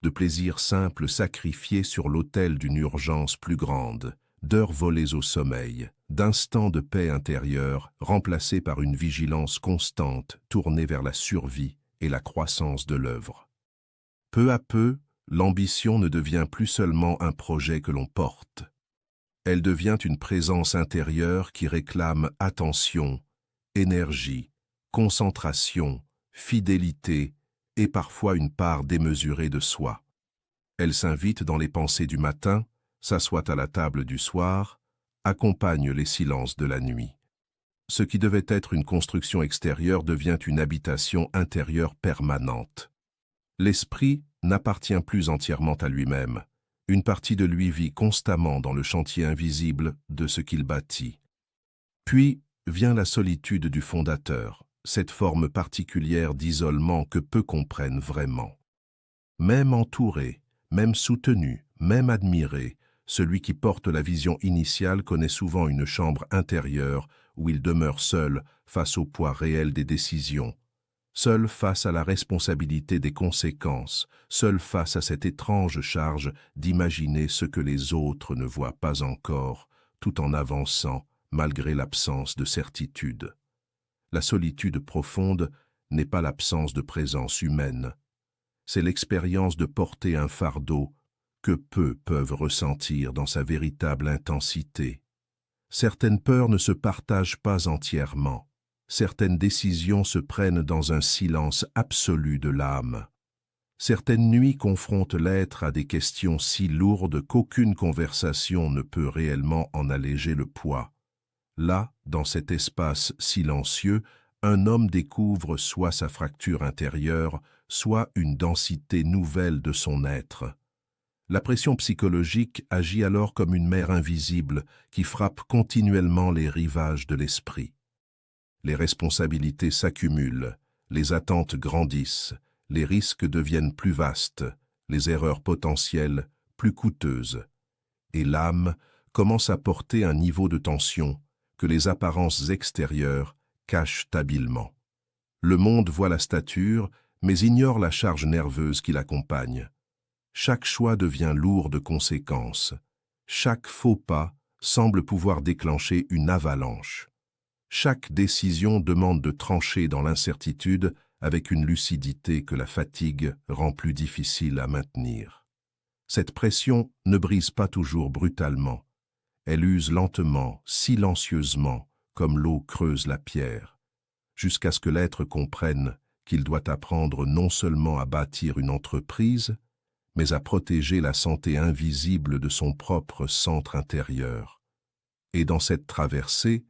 de plaisirs simples sacrifiés sur l'autel d'une urgence plus grande, d'heures volées au sommeil, d'instants de paix intérieure remplacés par une vigilance constante tournée vers la survie et la croissance de l'œuvre. Peu à peu, l'ambition ne devient plus seulement un projet que l'on porte. Elle devient une présence intérieure qui réclame attention, énergie, concentration, fidélité et parfois une part démesurée de soi. Elle s'invite dans les pensées du matin, s'assoit à la table du soir, accompagne les silences de la nuit. Ce qui devait être une construction extérieure devient une habitation intérieure permanente. L'esprit n'appartient plus entièrement à lui-même. Une partie de lui vit constamment dans le chantier invisible de ce qu'il bâtit. Puis vient la solitude du fondateur, cette forme particulière d'isolement que peu comprennent vraiment. Même entouré, même soutenu, même admiré, celui qui porte la vision initiale connaît souvent une chambre intérieure où il demeure seul face au poids réel des décisions, seul face à la responsabilité des conséquences, seul face à cette étrange charge d'imaginer ce que les autres ne voient pas encore, tout en avançant malgré l'absence de certitude. La solitude profonde n'est pas l'absence de présence humaine. C'est l'expérience de porter un fardeau que peu peuvent ressentir dans sa véritable intensité. Certaines peurs ne se partagent pas entièrement. Certaines décisions se prennent dans un silence absolu de l'âme. Certaines nuits confrontent l'être à des questions si lourdes qu'aucune conversation ne peut réellement en alléger le poids. Là, dans cet espace silencieux, un homme découvre soit sa fracture intérieure, soit une densité nouvelle de son être. La pression psychologique agit alors comme une mer invisible qui frappe continuellement les rivages de l'esprit. Les responsabilités s'accumulent, les attentes grandissent, les risques deviennent plus vastes, les erreurs potentielles plus coûteuses. Et l'âme commence à porter un niveau de tension que les apparences extérieures cachent habilement. Le monde voit la stature, mais ignore la charge nerveuse qui l'accompagne. Chaque choix devient lourd de conséquences. Chaque faux pas semble pouvoir déclencher une avalanche. Chaque décision demande de trancher dans l'incertitude avec une lucidité que la fatigue rend plus difficile à maintenir. Cette pression ne brise pas toujours brutalement. Elle use lentement, silencieusement, comme l'eau creuse la pierre, jusqu'à ce que l'être comprenne qu'il doit apprendre non seulement à bâtir une entreprise, mais à protéger la santé invisible de son propre centre intérieur. Et dans cette traversée,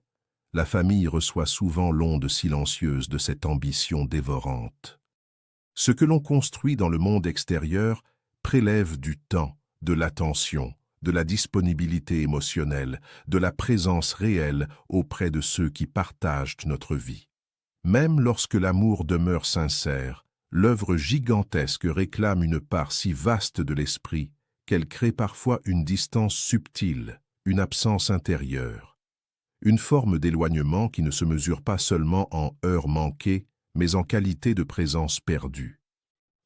la famille reçoit souvent l'onde silencieuse de cette ambition dévorante. Ce que l'on construit dans le monde extérieur prélève du temps, de l'attention, de la disponibilité émotionnelle, de la présence réelle auprès de ceux qui partagent notre vie. Même lorsque l'amour demeure sincère, l'œuvre gigantesque réclame une part si vaste de l'esprit qu'elle crée parfois une distance subtile, une absence intérieure. Une forme d'éloignement qui ne se mesure pas seulement en heures manquées, mais en qualité de présence perdue.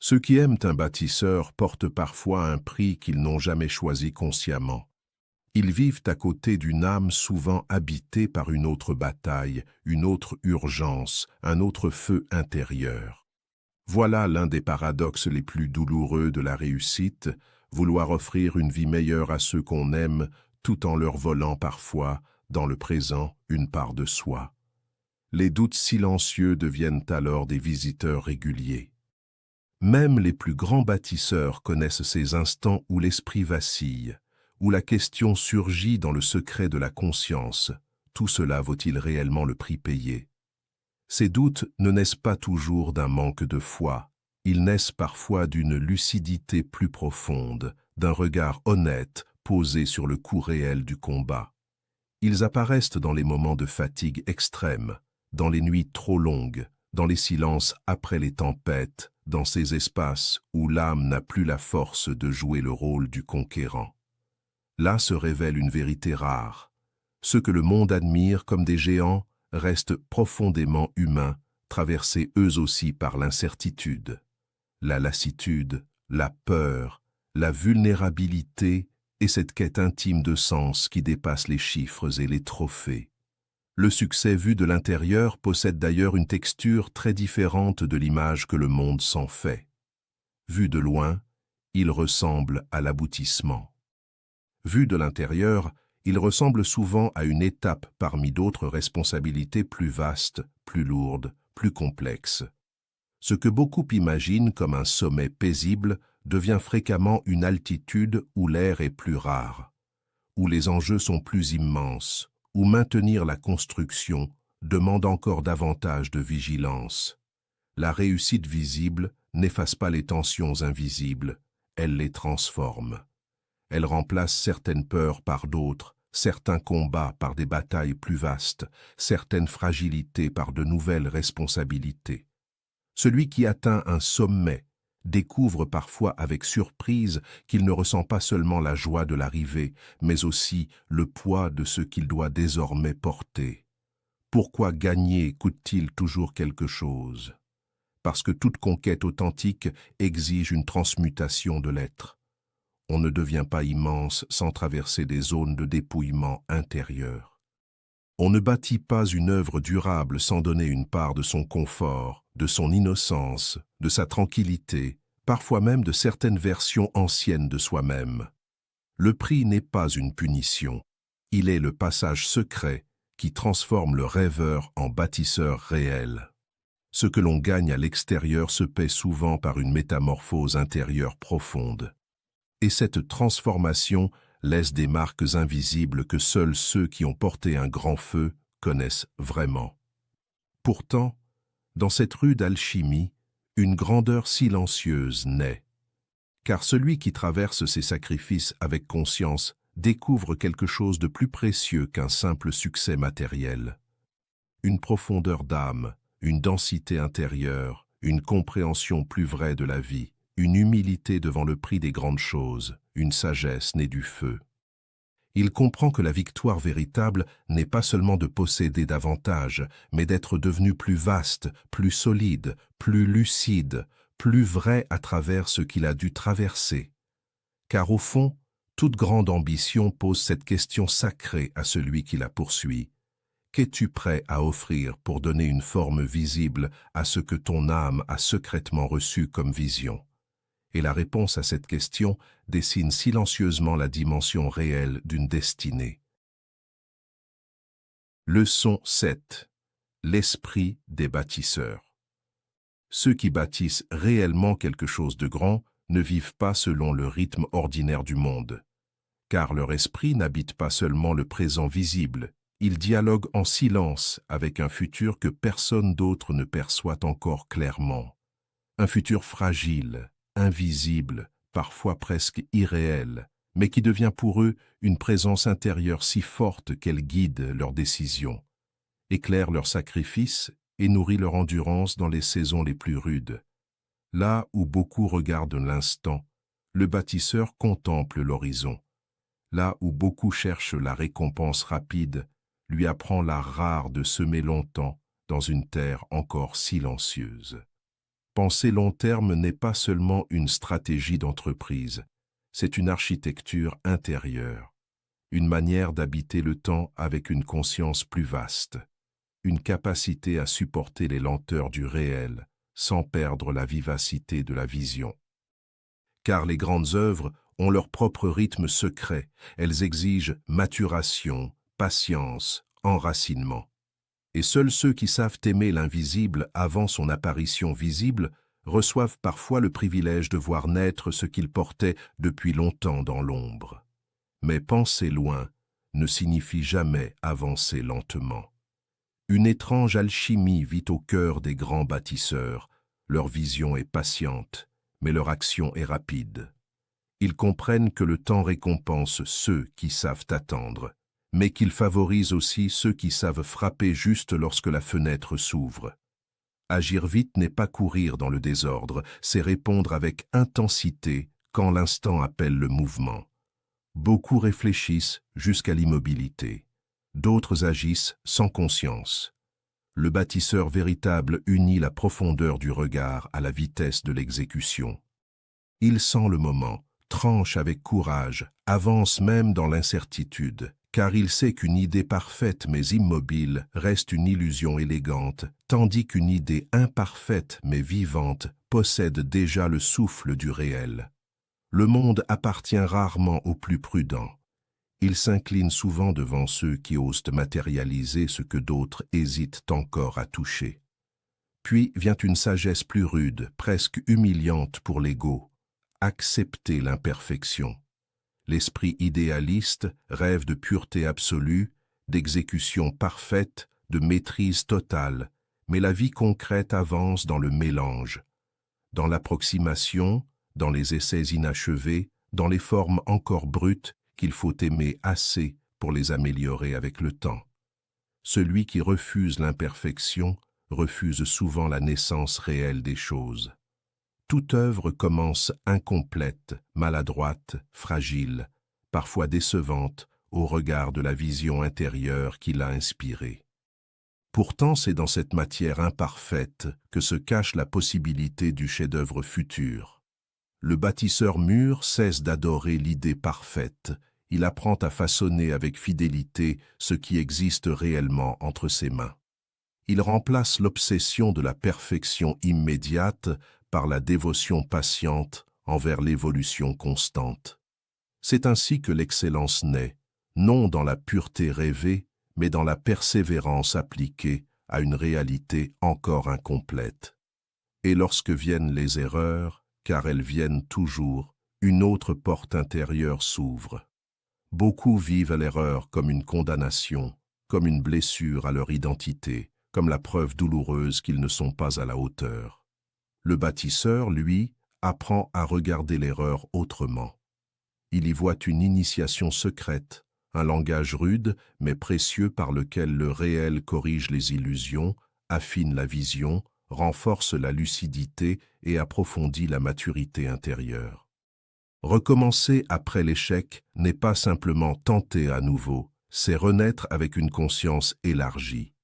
Ceux qui aiment un bâtisseur portent parfois un prix qu'ils n'ont jamais choisi consciemment. Ils vivent à côté d'une âme souvent habitée par une autre bataille, une autre urgence, un autre feu intérieur. Voilà l'un des paradoxes les plus douloureux de la réussite, vouloir offrir une vie meilleure à ceux qu'on aime, tout en leur volant parfois, dans le présent, une part de soi. Les doutes silencieux deviennent alors des visiteurs réguliers. Même les plus grands bâtisseurs connaissent ces instants où l'esprit vacille, où la question surgit dans le secret de la conscience. Tout cela vaut-il réellement le prix payé? Ces doutes ne naissent pas toujours d'un manque de foi, ils naissent parfois d'une lucidité plus profonde, d'un regard honnête posé sur le coût réel du combat. Ils apparaissent dans les moments de fatigue extrême, dans les nuits trop longues, dans les silences après les tempêtes, dans ces espaces où l'âme n'a plus la force de jouer le rôle du conquérant. Là se révèle une vérité rare. Ceux que le monde admire comme des géants restent profondément humains, traversés eux aussi par l'incertitude, la lassitude, la peur, la vulnérabilité et cette quête intime de sens qui dépasse les chiffres et les trophées. Le succès vu de l'intérieur possède d'ailleurs une texture très différente de l'image que le monde s'en fait. Vu de loin, il ressemble à l'aboutissement. Vu de l'intérieur, il ressemble souvent à une étape parmi d'autres responsabilités plus vastes, plus lourdes, plus complexes. Ce que beaucoup imaginent comme un sommet paisible devient fréquemment une altitude où l'air est plus rare, où les enjeux sont plus immenses, où maintenir la construction demande encore davantage de vigilance. La réussite visible n'efface pas les tensions invisibles, elle les transforme. Elle remplace certaines peurs par d'autres, certains combats par des batailles plus vastes, certaines fragilités par de nouvelles responsabilités. Celui qui atteint un sommet découvre parfois avec surprise qu'il ne ressent pas seulement la joie de l'arrivée, mais aussi le poids de ce qu'il doit désormais porter. Pourquoi gagner coûte-t-il toujours quelque chose? Parce que toute conquête authentique exige une transmutation de l'être. On ne devient pas immense sans traverser des zones de dépouillement intérieur. On ne bâtit pas une œuvre durable sans donner une part de son confort, de son innocence, de sa tranquillité, parfois même de certaines versions anciennes de soi-même. Le prix n'est pas une punition, il est le passage secret qui transforme le rêveur en bâtisseur réel. Ce que l'on gagne à l'extérieur se paie souvent par une métamorphose intérieure profonde. Et cette transformation laisse des marques invisibles que seuls ceux qui ont porté un grand feu connaissent vraiment. Pourtant, dans cette rude alchimie, une grandeur silencieuse naît. Car celui qui traverse ces sacrifices avec conscience découvre quelque chose de plus précieux qu'un simple succès matériel. Une profondeur d'âme, une densité intérieure, une compréhension plus vraie de la vie, une humilité devant le prix des grandes choses, une sagesse née du feu. Il comprend que la victoire véritable n'est pas seulement de posséder davantage, mais d'être devenu plus vaste, plus solide, plus lucide, plus vrai à travers ce qu'il a dû traverser. Car au fond, toute grande ambition pose cette question sacrée à celui qui la poursuit. Qu'es-tu prêt à offrir pour donner une forme visible à ce que ton âme a secrètement reçu comme vision? Et la réponse à cette question dessine silencieusement la dimension réelle d'une destinée. Leçon 7. L'esprit des bâtisseurs. Ceux qui bâtissent réellement quelque chose de grand ne vivent pas selon le rythme ordinaire du monde, car leur esprit n'habite pas seulement le présent visible, il dialogue en silence avec un futur que personne d'autre ne perçoit encore clairement. Un futur fragile, invisible, parfois presque irréel, mais qui devient pour eux une présence intérieure si forte qu'elle guide leurs décisions, éclaire leurs sacrifices et nourrit leur endurance dans les saisons les plus rudes. Là où beaucoup regardent l'instant, le bâtisseur contemple l'horizon. Là où beaucoup cherchent la récompense rapide, lui apprend l'art rare de semer longtemps dans une terre encore silencieuse. Penser long terme n'est pas seulement une stratégie d'entreprise, c'est une architecture intérieure, une manière d'habiter le temps avec une conscience plus vaste, une capacité à supporter les lenteurs du réel sans perdre la vivacité de la vision. Car les grandes œuvres ont leur propre rythme secret, elles exigent maturation, patience, enracinement. Et seuls ceux qui savent aimer l'invisible avant son apparition visible reçoivent parfois le privilège de voir naître ce qu'ils portaient depuis longtemps dans l'ombre. Mais penser loin ne signifie jamais avancer lentement. Une étrange alchimie vit au cœur des grands bâtisseurs. Leur vision est patiente, mais leur action est rapide. Ils comprennent que le temps récompense ceux qui savent attendre, mais qu'il favorise aussi ceux qui savent frapper juste lorsque la fenêtre s'ouvre. Agir vite n'est pas courir dans le désordre, c'est répondre avec intensité quand l'instant appelle le mouvement. Beaucoup réfléchissent jusqu'à l'immobilité. D'autres agissent sans conscience. Le bâtisseur véritable unit la profondeur du regard à la vitesse de l'exécution. Il sent le moment, tranche avec courage, avance même dans l'incertitude, car il sait qu'une idée parfaite mais immobile reste une illusion élégante, tandis qu'une idée imparfaite mais vivante possède déjà le souffle du réel. Le monde appartient rarement aux plus prudents. Il s'incline souvent devant ceux qui osent matérialiser ce que d'autres hésitent encore à toucher. Puis vient une sagesse plus rude, presque humiliante pour l'ego. Accepter l'imperfection. L'esprit idéaliste rêve de pureté absolue, d'exécution parfaite, de maîtrise totale, mais la vie concrète avance dans le mélange, dans l'approximation, dans les essais inachevés, dans les formes encore brutes qu'il faut aimer assez pour les améliorer avec le temps. Celui qui refuse l'imperfection refuse souvent la naissance réelle des choses. Toute œuvre commence incomplète, maladroite, fragile, parfois décevante au regard de la vision intérieure qui l'a inspirée. Pourtant, c'est dans cette matière imparfaite que se cache la possibilité du chef-d'œuvre futur. Le bâtisseur mûr cesse d'adorer l'idée parfaite. Il apprend à façonner avec fidélité ce qui existe réellement entre ses mains. Il remplace l'obsession de la perfection immédiate par la dévotion patiente envers l'évolution constante. C'est ainsi que l'excellence naît, non dans la pureté rêvée, mais dans la persévérance appliquée à une réalité encore incomplète. Et lorsque viennent les erreurs, car elles viennent toujours, une autre porte intérieure s'ouvre. Beaucoup vivent l'erreur comme une condamnation, comme une blessure à leur identité, comme la preuve douloureuse qu'ils ne sont pas à la hauteur. Le bâtisseur, lui, apprend à regarder l'erreur autrement. Il y voit une initiation secrète, un langage rude mais précieux par lequel le réel corrige les illusions, affine la vision, renforce la lucidité et approfondit la maturité intérieure. Recommencer après l'échec n'est pas simplement tenter à nouveau, c'est renaître avec une conscience élargie.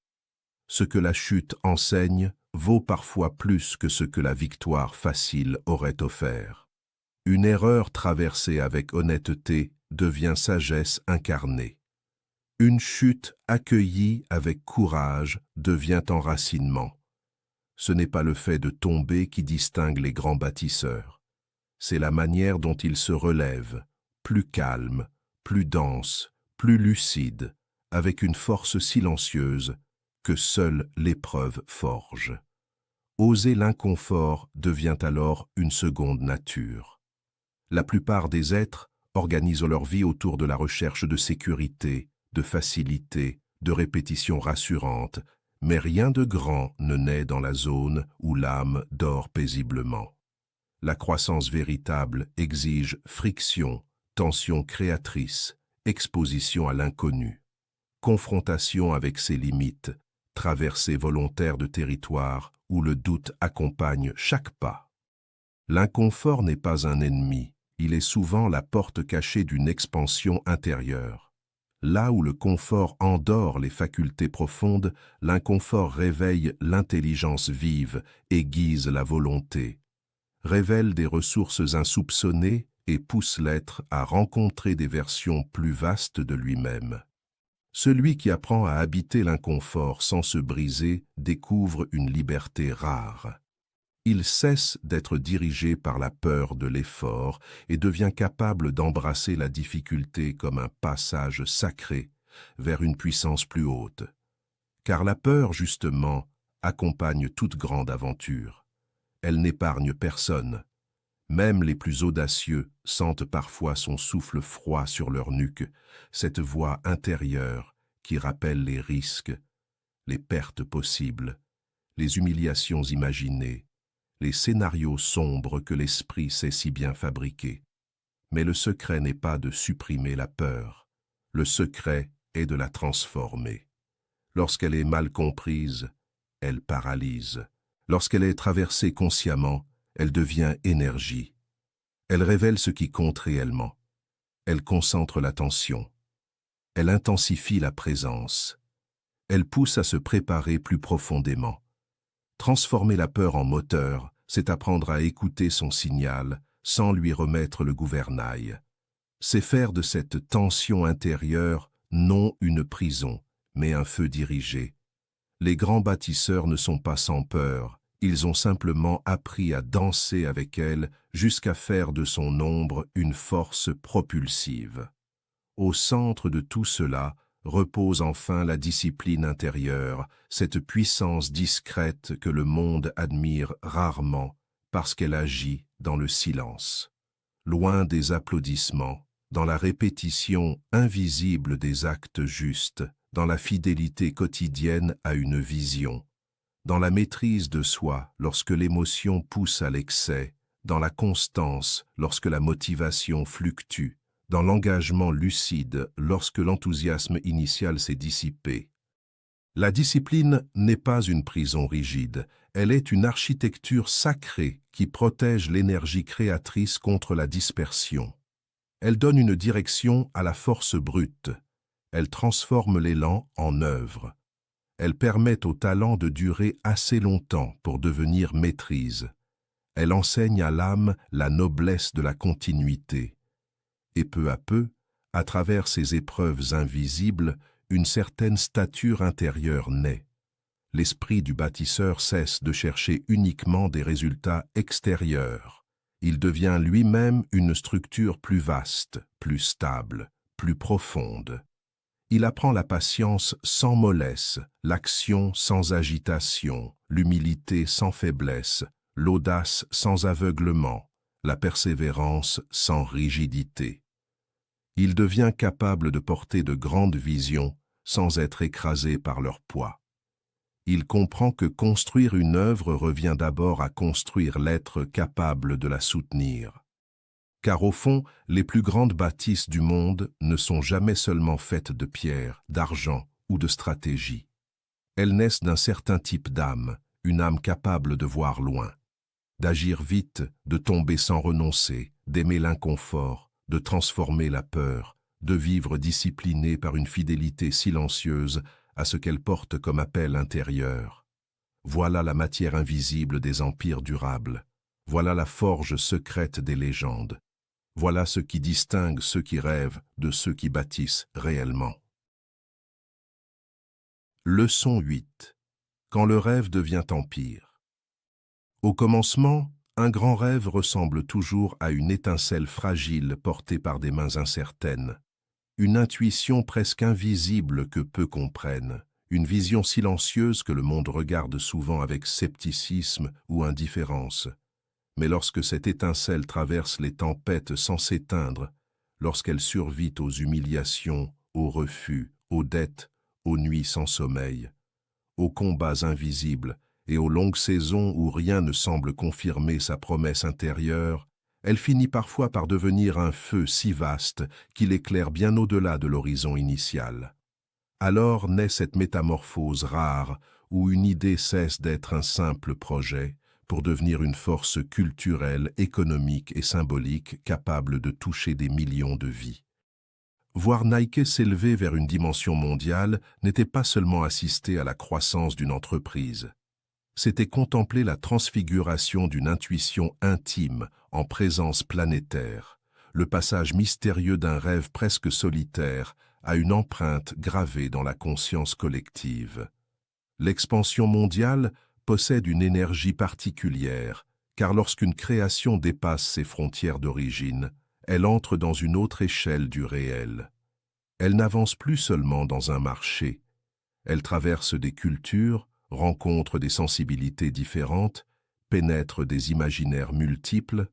Ce que la chute enseigne vaut parfois plus que ce que la victoire facile aurait offert. Une erreur traversée avec honnêteté devient sagesse incarnée. Une chute accueillie avec courage devient enracinement. Ce n'est pas le fait de tomber qui distingue les grands bâtisseurs. C'est la manière dont ils se relèvent, plus calmes, plus denses, plus lucides, avec une force silencieuse que seule l'épreuve forge. Oser l'inconfort devient alors une seconde nature. La plupart des êtres organisent leur vie autour de la recherche de sécurité, de facilité, de répétition rassurante, mais rien de grand ne naît dans la zone où l'âme dort paisiblement. La croissance véritable exige friction, tension créatrice, exposition à l'inconnu, confrontation avec ses limites, traversée volontaire de territoires où le doute accompagne chaque pas. L'inconfort n'est pas un ennemi, il est souvent la porte cachée d'une expansion intérieure. Là où le confort endort les facultés profondes, l'inconfort réveille l'intelligence vive, aiguise la volonté, révèle des ressources insoupçonnées et pousse l'être à rencontrer des versions plus vastes de lui-même. Celui qui apprend à habiter l'inconfort sans se briser découvre une liberté rare. Il cesse d'être dirigé par la peur de l'effort et devient capable d'embrasser la difficulté comme un passage sacré vers une puissance plus haute. Car la peur, justement, accompagne toute grande aventure. Elle n'épargne personne. Même les plus audacieux sentent parfois son souffle froid sur leur nuque, cette voix intérieure qui rappelle les risques, les pertes possibles, les humiliations imaginées, les scénarios sombres que l'esprit sait si bien fabriquer. Mais le secret n'est pas de supprimer la peur. Le secret est de la transformer. Lorsqu'elle est mal comprise, elle paralyse. Lorsqu'elle est traversée consciemment, elle devient énergie. Elle révèle ce qui compte réellement. Elle concentre l'attention. Elle intensifie la présence. Elle pousse à se préparer plus profondément. Transformer la peur en moteur, c'est apprendre à écouter son signal sans lui remettre le gouvernail. C'est faire de cette tension intérieure non une prison, mais un feu dirigé. Les grands bâtisseurs ne sont pas sans peur, ils ont simplement appris à danser avec elle jusqu'à faire de son ombre une force propulsive. Au centre de tout cela repose enfin la discipline intérieure, cette puissance discrète que le monde admire rarement parce qu'elle agit dans le silence. Loin des applaudissements, dans la répétition invisible des actes justes, dans la fidélité quotidienne à une vision, dans la maîtrise de soi lorsque l'émotion pousse à l'excès, dans la constance lorsque la motivation fluctue, dans l'engagement lucide lorsque l'enthousiasme initial s'est dissipé. La discipline n'est pas une prison rigide, elle est une architecture sacrée qui protège l'énergie créatrice contre la dispersion. Elle donne une direction à la force brute. Elle transforme l'élan en œuvre. Elle permet au talent de durer assez longtemps pour devenir maîtrise. Elle enseigne à l'âme la noblesse de la continuité. Et peu à peu, à travers ces épreuves invisibles, une certaine stature intérieure naît. L'esprit du bâtisseur cesse de chercher uniquement des résultats extérieurs. Il devient lui-même une structure plus vaste, plus stable, plus profonde. Il apprend la patience sans mollesse, l'action sans agitation, l'humilité sans faiblesse, l'audace sans aveuglement, la persévérance sans rigidité. Il devient capable de porter de grandes visions sans être écrasé par leur poids. Il comprend que construire une œuvre revient d'abord à construire l'être capable de la soutenir. Car au fond, les plus grandes bâtisses du monde ne sont jamais seulement faites de pierre, d'argent ou de stratégie. Elles naissent d'un certain type d'âme, une âme capable de voir loin, d'agir vite, de tomber sans renoncer, d'aimer l'inconfort, de transformer la peur, de vivre disciplinée par une fidélité silencieuse à ce qu'elle porte comme appel intérieur. Voilà la matière invisible des empires durables. Voilà la forge secrète des légendes. Voilà ce qui distingue ceux qui rêvent de ceux qui bâtissent réellement. Leçon 8. Quand le rêve devient empire. Au commencement, un grand rêve ressemble toujours à une étincelle fragile portée par des mains incertaines, une intuition presque invisible que peu comprennent, une vision silencieuse que le monde regarde souvent avec scepticisme ou indifférence. Mais lorsque cette étincelle traverse les tempêtes sans s'éteindre, lorsqu'elle survit aux humiliations, aux refus, aux dettes, aux nuits sans sommeil, aux combats invisibles et aux longues saisons où rien ne semble confirmer sa promesse intérieure, elle finit parfois par devenir un feu si vaste qu'il éclaire bien au-delà de l'horizon initial. Alors naît cette métamorphose rare où une idée cesse d'être un simple projet pour devenir une force culturelle, économique et symbolique capable de toucher des millions de vies. Voir Nike s'élever vers une dimension mondiale n'était pas seulement assister à la croissance d'une entreprise. C'était contempler la transfiguration d'une intuition intime en présence planétaire, le passage mystérieux d'un rêve presque solitaire à une empreinte gravée dans la conscience collective. L'expansion mondiale possède une énergie particulière, car lorsqu'une création dépasse ses frontières d'origine, elle entre dans une autre échelle du réel. Elle n'avance plus seulement dans un marché, Elle traverse des cultures, rencontre des sensibilités différentes, pénètre des imaginaires multiples,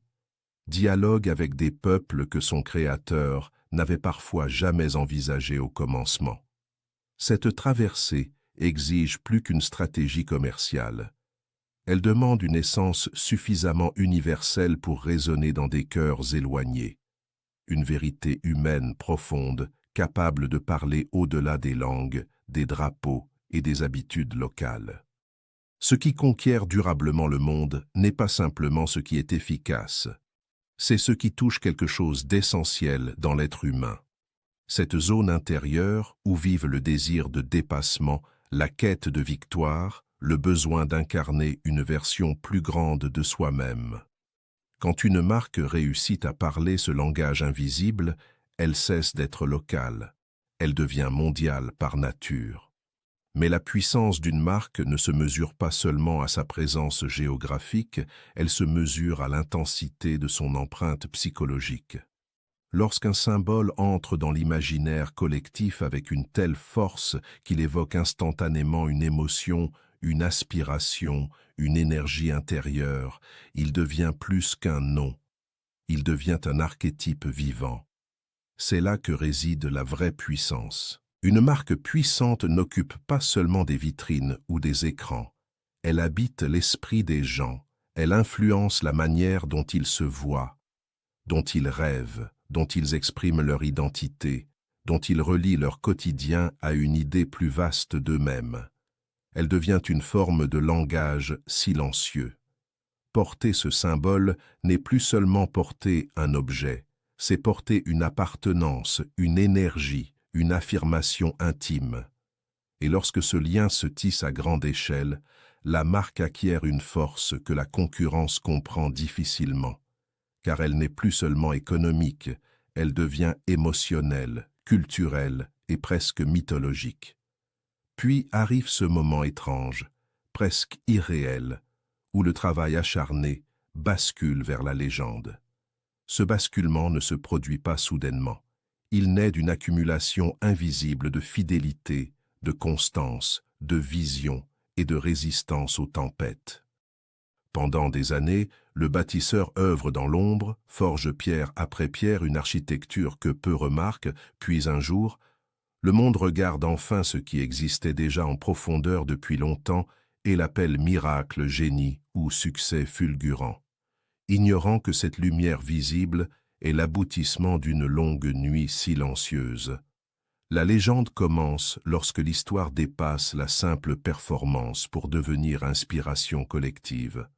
dialogue avec des peuples que son créateur n'avait parfois jamais envisagés au commencement. Cette traversée exige plus qu'une stratégie commerciale. Elle demande une essence suffisamment universelle pour résonner dans des cœurs éloignés. Une vérité humaine profonde, capable de parler au-delà des langues, des drapeaux et des habitudes locales. Ce qui conquiert durablement le monde n'est pas simplement ce qui est efficace. C'est ce qui touche quelque chose d'essentiel dans l'être humain. Cette zone intérieure où vivent le désir de dépassement, la quête de victoire, le besoin d'incarner une version plus grande de soi-même. Quand une marque réussit à parler ce langage invisible, elle cesse d'être locale. Elle devient mondiale par nature. Mais la puissance d'une marque ne se mesure pas seulement à sa présence géographique, elle se mesure à l'intensité de son empreinte psychologique. Lorsqu'un symbole entre dans l'imaginaire collectif avec une telle force qu'il évoque instantanément une émotion, une aspiration, une énergie intérieure, il devient plus qu'un nom, il devient un archétype vivant. C'est là que réside la vraie puissance. Une marque puissante n'occupe pas seulement des vitrines ou des écrans. Elle habite l'esprit des gens, elle influence la manière dont ils se voient, dont ils rêvent, dont ils expriment leur identité, dont ils relient leur quotidien à une idée plus vaste d'eux-mêmes. Elle devient une forme de langage silencieux. Porter ce symbole n'est plus seulement porter un objet, c'est porter une appartenance, une énergie, une affirmation intime. Et lorsque ce lien se tisse à grande échelle, la marque acquiert une force que la concurrence comprend difficilement, car elle n'est plus seulement économique, elle devient émotionnelle, culturelle et presque mythologique. Puis arrive ce moment étrange, presque irréel, où le travail acharné bascule vers la légende. Ce basculement ne se produit pas soudainement. Il naît d'une accumulation invisible de fidélité, de constance, de vision et de résistance aux tempêtes. Pendant des années, le bâtisseur œuvre dans l'ombre, forge pierre après pierre une architecture que peu remarquent, puis un jour, le monde regarde enfin ce qui existait déjà en profondeur depuis longtemps et l'appelle miracle, génie ou succès fulgurant, ignorant que cette lumière visible est l'aboutissement d'une longue nuit silencieuse. La légende commence lorsque l'histoire dépasse la simple performance pour devenir inspiration collective.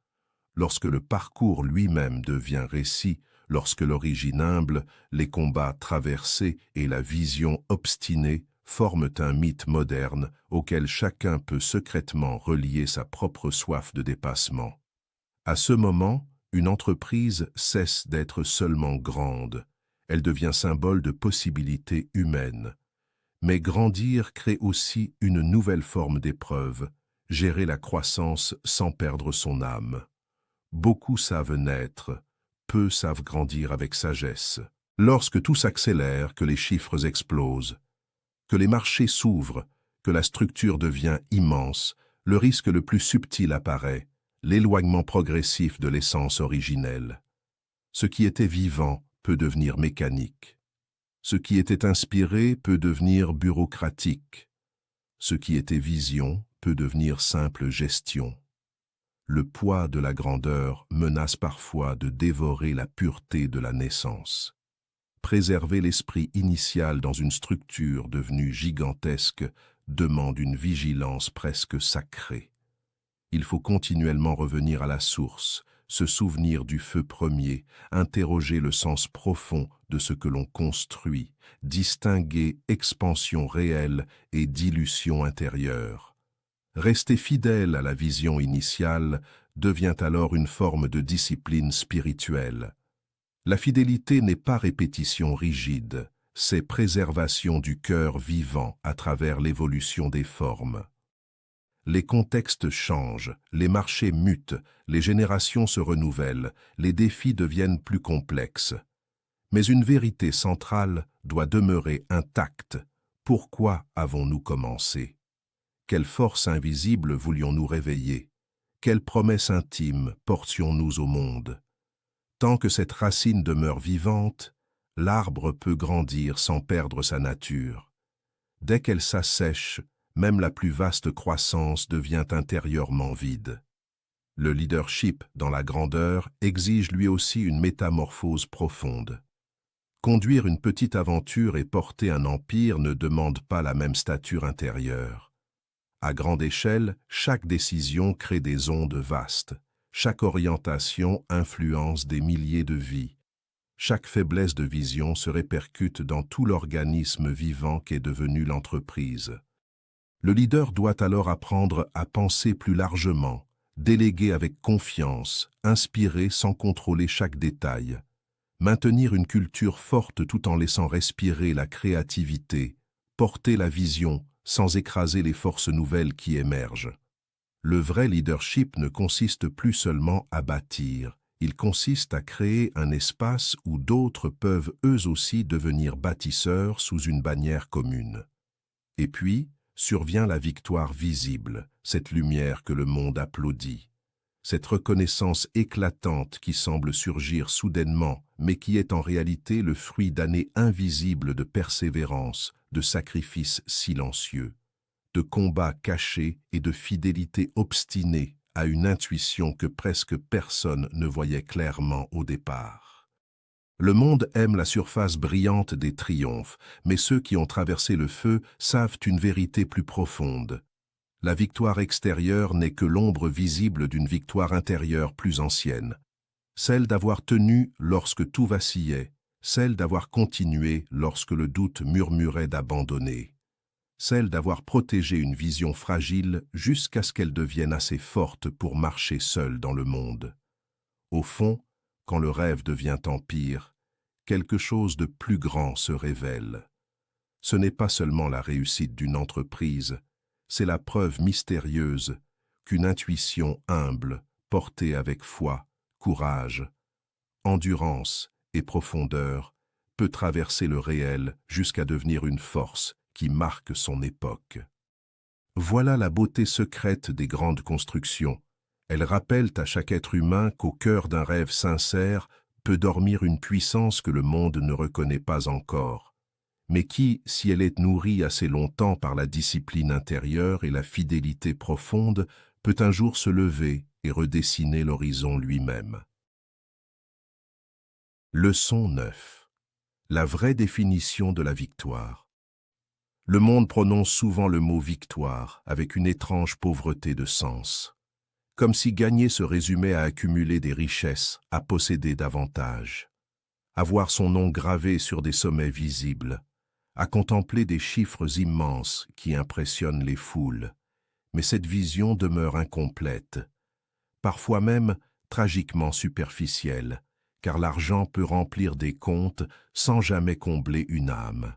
Lorsque le parcours lui-même devient récit, lorsque l'origine humble, les combats traversés et la vision obstinée forment un mythe moderne auquel chacun peut secrètement relier sa propre soif de dépassement. À ce moment, une entreprise cesse d'être seulement grande, elle devient symbole de possibilités humaines. Mais grandir crée aussi une nouvelle forme d'épreuve, gérer la croissance sans perdre son âme. Beaucoup savent naître, peu savent grandir avec sagesse. Lorsque tout s'accélère, que les chiffres explosent, que les marchés s'ouvrent, que la structure devient immense, le risque le plus subtil apparaît, l'éloignement progressif de l'essence originelle. Ce qui était vivant peut devenir mécanique. Ce qui était inspiré peut devenir bureaucratique. Ce qui était vision peut devenir simple gestion. Le poids de la grandeur menace parfois de dévorer la pureté de la naissance. Préserver l'esprit initial dans une structure devenue gigantesque demande une vigilance presque sacrée. Il faut continuellement revenir à la source, se souvenir du feu premier, interroger le sens profond de ce que l'on construit, distinguer expansion réelle et dilution intérieure. Rester fidèle à la vision initiale devient alors une forme de discipline spirituelle. La fidélité n'est pas répétition rigide, c'est préservation du cœur vivant à travers l'évolution des formes. Les contextes changent, les marchés mutent, les générations se renouvellent, les défis deviennent plus complexes. Mais une vérité centrale doit demeurer intacte. Pourquoi avons-nous commencé ? Quelle force invisible voulions-nous réveiller? Quelle promesse intime portions-nous au monde? Tant que cette racine demeure vivante, l'arbre peut grandir sans perdre sa nature. Dès qu'elle s'assèche, même la plus vaste croissance devient intérieurement vide. Le leadership dans la grandeur exige lui aussi une métamorphose profonde. Conduire une petite aventure et porter un empire ne demande pas la même stature intérieure. À grande échelle, chaque décision crée des ondes vastes. Chaque orientation influence des milliers de vies. Chaque faiblesse de vision se répercute dans tout l'organisme vivant qu'est devenue l'entreprise. Le leader doit alors apprendre à penser plus largement, déléguer avec confiance, inspirer sans contrôler chaque détail, maintenir une culture forte tout en laissant respirer la créativité, porter la vision sans écraser les forces nouvelles qui émergent. Le vrai leadership ne consiste plus seulement à bâtir, il consiste à créer un espace où d'autres peuvent eux aussi devenir bâtisseurs sous une bannière commune. Et puis, survient la victoire visible, cette lumière que le monde applaudit. Cette reconnaissance éclatante qui semble surgir soudainement, mais qui est en réalité le fruit d'années invisibles de persévérance, de sacrifices silencieux, de combats cachés et de fidélité obstinée à une intuition que presque personne ne voyait clairement au départ. Le monde aime la surface brillante des triomphes, mais ceux qui ont traversé le feu savent une vérité plus profonde. La victoire extérieure n'est que l'ombre visible d'une victoire intérieure plus ancienne. Celle d'avoir tenu lorsque tout vacillait, celle d'avoir continué lorsque le doute murmurait d'abandonner, celle d'avoir protégé une vision fragile jusqu'à ce qu'elle devienne assez forte pour marcher seule dans le monde. Au fond, quand le rêve devient empire, quelque chose de plus grand se révèle. Ce n'est pas seulement la réussite d'une entreprise, c'est la preuve mystérieuse qu'une intuition humble, portée avec foi, courage, endurance et profondeur, peut traverser le réel jusqu'à devenir une force qui marque son époque. Voilà la beauté secrète des grandes constructions. Elles rappellent à chaque être humain qu'au cœur d'un rêve sincère peut dormir une puissance que le monde ne reconnaît pas encore, mais qui, si elle est nourrie assez longtemps par la discipline intérieure et la fidélité profonde, peut un jour se lever et redessiner l'horizon lui-même. Leçon 9. La vraie définition de la victoire. Le monde prononce souvent le mot « victoire » avec une étrange pauvreté de sens. Comme si gagner se résumait à accumuler des richesses, à posséder davantage, à voir son nom gravé sur des sommets visibles, à contempler des chiffres immenses qui impressionnent les foules. Mais cette vision demeure incomplète, parfois même tragiquement superficielle, car l'argent peut remplir des comptes sans jamais combler une âme.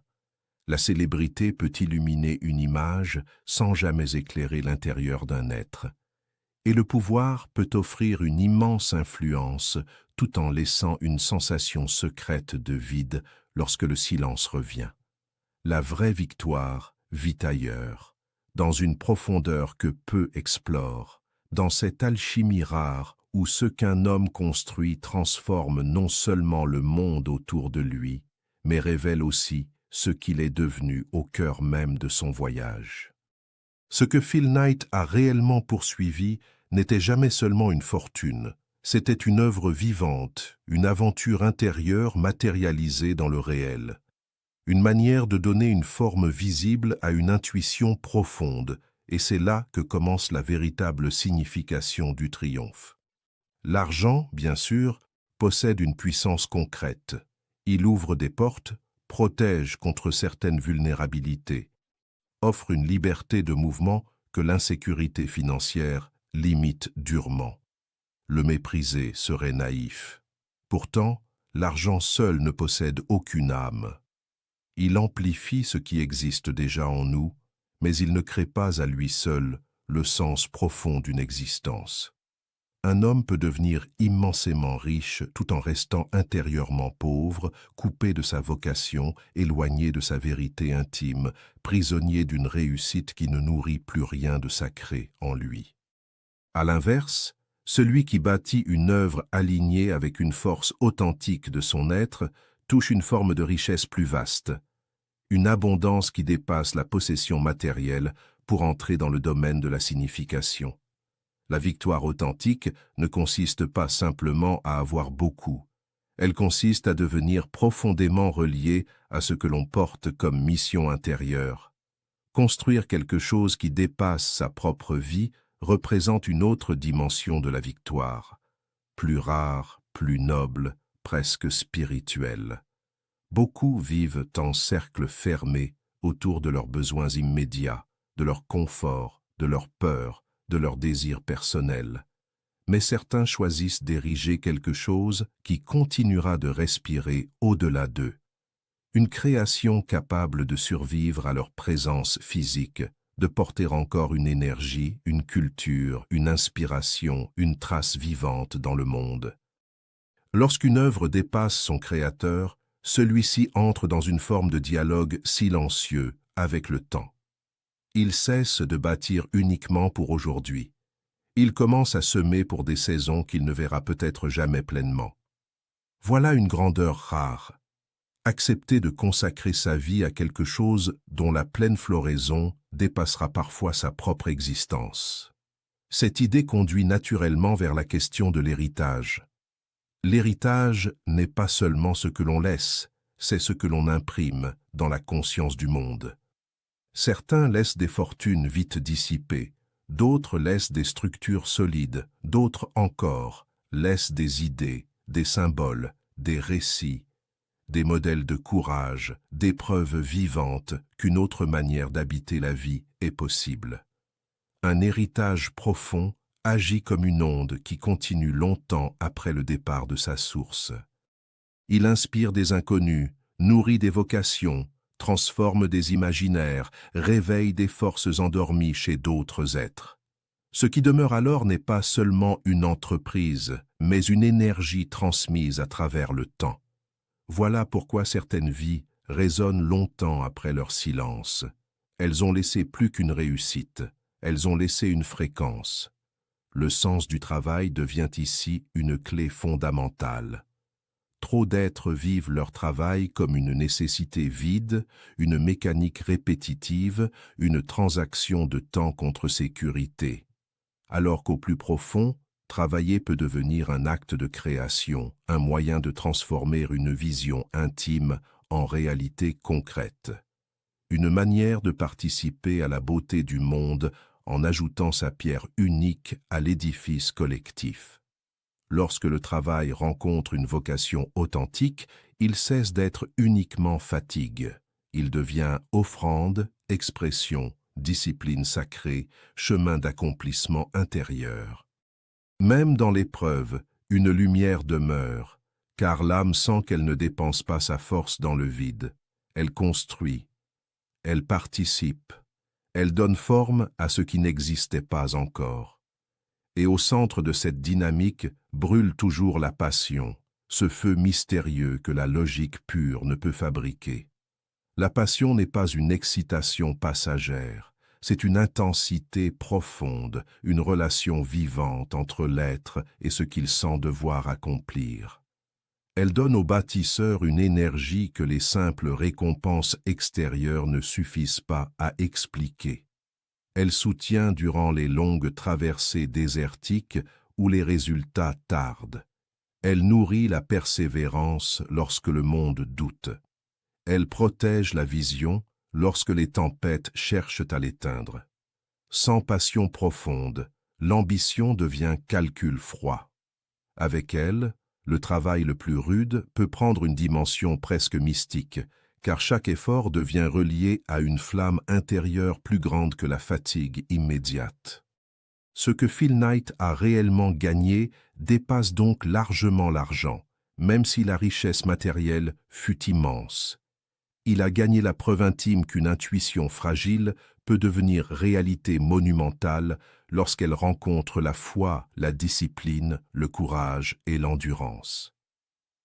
La célébrité peut illuminer une image sans jamais éclairer l'intérieur d'un être. Et le pouvoir peut offrir une immense influence tout en laissant une sensation secrète de vide lorsque le silence revient. La vraie victoire vit ailleurs, dans une profondeur que peu explorent, dans cette alchimie rare où ce qu'un homme construit transforme non seulement le monde autour de lui, mais révèle aussi ce qu'il est devenu au cœur même de son voyage. Ce que Phil Knight a réellement poursuivi n'était jamais seulement une fortune, c'était une œuvre vivante, une aventure intérieure matérialisée dans le réel, une manière de donner une forme visible à une intuition profonde, et c'est là que commence la véritable signification du triomphe. L'argent, bien sûr, possède une puissance concrète. Il ouvre des portes, protège contre certaines vulnérabilités, offre une liberté de mouvement que l'insécurité financière limite durement. Le mépriser serait naïf. Pourtant, l'argent seul ne possède aucune âme. Il amplifie ce qui existe déjà en nous, mais il ne crée pas à lui seul le sens profond d'une existence. un homme peut devenir immensément riche tout en restant intérieurement pauvre, coupé de sa vocation, éloigné de sa vérité intime, prisonnier d'une réussite qui ne nourrit plus rien de sacré en lui. À l'inverse, celui qui bâtit une œuvre alignée avec une force authentique de son être touche une forme de richesse plus vaste, une abondance qui dépasse la possession matérielle pour entrer dans le domaine de la signification. La victoire authentique ne consiste pas simplement à avoir beaucoup. Elle consiste à devenir profondément relié à ce que l'on porte comme mission intérieure. Construire quelque chose qui dépasse sa propre vie représente une autre dimension de la victoire, plus rare, plus noble, presque spirituelle. Beaucoup vivent en cercle fermé autour de leurs besoins immédiats, de leur confort, de leur peur, de leurs désirs personnels. Mais certains choisissent d'ériger quelque chose qui continuera de respirer au-delà d'eux. Une création capable de survivre à leur présence physique, de porter encore une énergie, une culture, une inspiration, une trace vivante dans le monde. Lorsqu'une œuvre dépasse son créateur, celui-ci entre dans une forme de dialogue silencieux avec le temps. Il cesse de bâtir uniquement pour aujourd'hui. Il commence à semer pour des saisons qu'il ne verra peut-être jamais pleinement. Voilà une grandeur rare. Accepter de consacrer sa vie à quelque chose dont la pleine floraison dépassera parfois sa propre existence. Cette idée conduit naturellement vers la question de l'héritage. L'héritage n'est pas seulement ce que l'on laisse, c'est ce que l'on imprime dans la conscience du monde. Certains laissent des fortunes vite dissipées, d'autres laissent des structures solides, d'autres encore laissent des idées, des symboles, des récits, des modèles de courage, des preuves vivantes qu'une autre manière d'habiter la vie est possible. Un héritage profond agit comme une onde qui continue longtemps après le départ de sa source. Il inspire des inconnus, nourrit des vocations, transforme des imaginaires, réveille des forces endormies chez d'autres êtres. Ce qui demeure alors n'est pas seulement une entreprise, mais une énergie transmise à travers le temps. Voilà pourquoi certaines vies résonnent longtemps après leur silence. Elles ont laissé plus qu'une réussite, elles ont laissé une fréquence. Le sens du travail devient ici une clé fondamentale. Trop d'êtres vivent leur travail comme une nécessité vide, une mécanique répétitive, une transaction de temps contre sécurité. Alors qu'au plus profond, travailler peut devenir un acte de création, un moyen de transformer une vision intime en réalité concrète. Une manière de participer à la beauté du monde en ajoutant sa pierre unique à l'édifice collectif. Lorsque le travail rencontre une vocation authentique, il cesse d'être uniquement fatigue. Il devient offrande, expression, discipline sacrée, chemin d'accomplissement intérieur. Même dans l'épreuve, une lumière demeure, car l'âme sent qu'elle ne dépense pas sa force dans le vide. Elle construit, elle participe, elle donne forme à ce qui n'existait pas encore. Et au centre de cette dynamique brûle toujours la passion, ce feu mystérieux que la logique pure ne peut fabriquer. La passion n'est pas une excitation passagère, c'est une intensité profonde, une relation vivante entre l'être et ce qu'il sent devoir accomplir. Elle donne au bâtisseur une énergie que les simples récompenses extérieures ne suffisent pas à expliquer. Elle soutient durant les longues traversées désertiques où les résultats tardent. Elle nourrit la persévérance lorsque le monde doute. Elle protège la vision lorsque les tempêtes cherchent à l'éteindre. Sans passion profonde, l'ambition devient calcul froid. Avec elle, le travail le plus rude peut prendre une dimension presque mystique, car chaque effort devient relié à une flamme intérieure plus grande que la fatigue immédiate. Ce que Phil Knight a réellement gagné dépasse donc largement l'argent, même si la richesse matérielle fut immense. Il a gagné la preuve intime qu'une intuition fragile peut devenir réalité monumentale lorsqu'elle rencontre la foi, la discipline, le courage et l'endurance.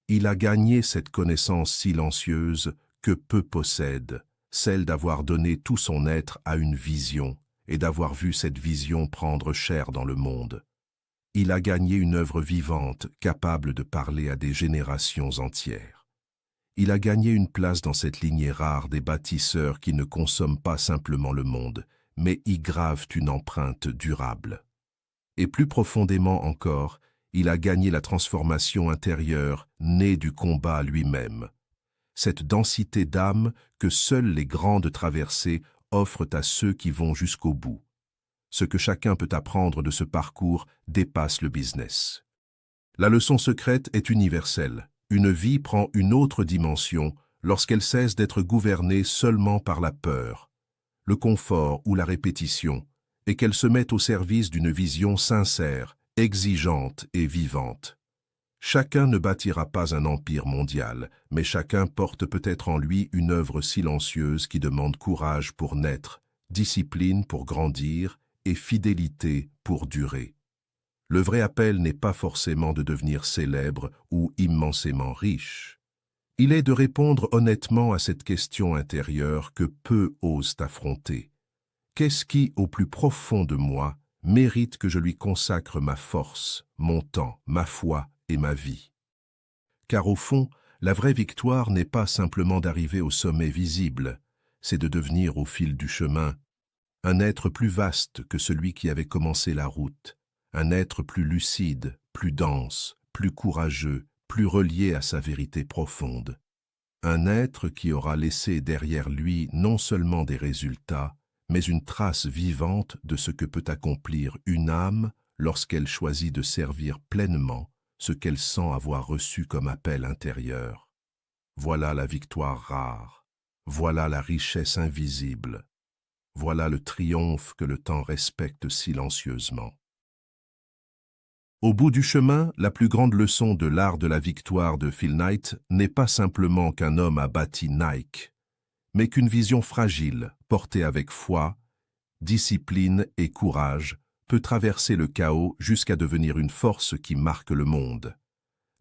Il a gagné cette connaissance silencieuse que peu possèdent, celle d'avoir donné tout son être à une vision et d'avoir vu cette vision prendre chair dans le monde. Il a gagné une œuvre vivante capable de parler à des générations entières. Il a gagné une place dans cette lignée rare des bâtisseurs qui ne consomment pas simplement le monde, mais y gravent une empreinte durable. Et plus profondément encore, il a gagné la transformation intérieure née du combat lui-même. Cette densité d'âme que seules les grandes traversées offrent à ceux qui vont jusqu'au bout. Ce que chacun peut apprendre de ce parcours dépasse le business. La leçon secrète est universelle. Une vie prend une autre dimension lorsqu'elle cesse d'être gouvernée seulement par la peur, le confort ou la répétition, et qu'elle se met au service d'une vision sincère, exigeante et vivante. Chacun ne bâtira pas un empire mondial, mais chacun porte peut-être en lui une œuvre silencieuse qui demande courage pour naître, discipline pour grandir et fidélité pour durer. Le vrai appel n'est pas forcément de devenir célèbre ou immensément riche. Il est de répondre honnêtement à cette question intérieure que peu osent affronter. Qu'est-ce qui, au plus profond de moi, mérite que je lui consacre ma force, mon temps, ma foi et ma vie? Car au fond, la vraie victoire n'est pas simplement d'arriver au sommet visible, c'est de devenir au fil du chemin un être plus vaste que celui qui avait commencé la route, un être plus lucide, plus dense, plus courageux, plus relié à sa vérité profonde. Un être qui aura laissé derrière lui non seulement des résultats, mais une trace vivante de ce que peut accomplir une âme lorsqu'elle choisit de servir pleinement ce qu'elle sent avoir reçu comme appel intérieur. Voilà la victoire rare, voilà la richesse invisible, voilà le triomphe que le temps respecte silencieusement. Au bout du chemin, la plus grande leçon de l'art de la victoire de Phil Knight n'est pas simplement qu'un homme a bâti Nike, mais qu'une vision fragile, portée avec foi, discipline et courage, peut traverser le chaos jusqu'à devenir une force qui marque le monde.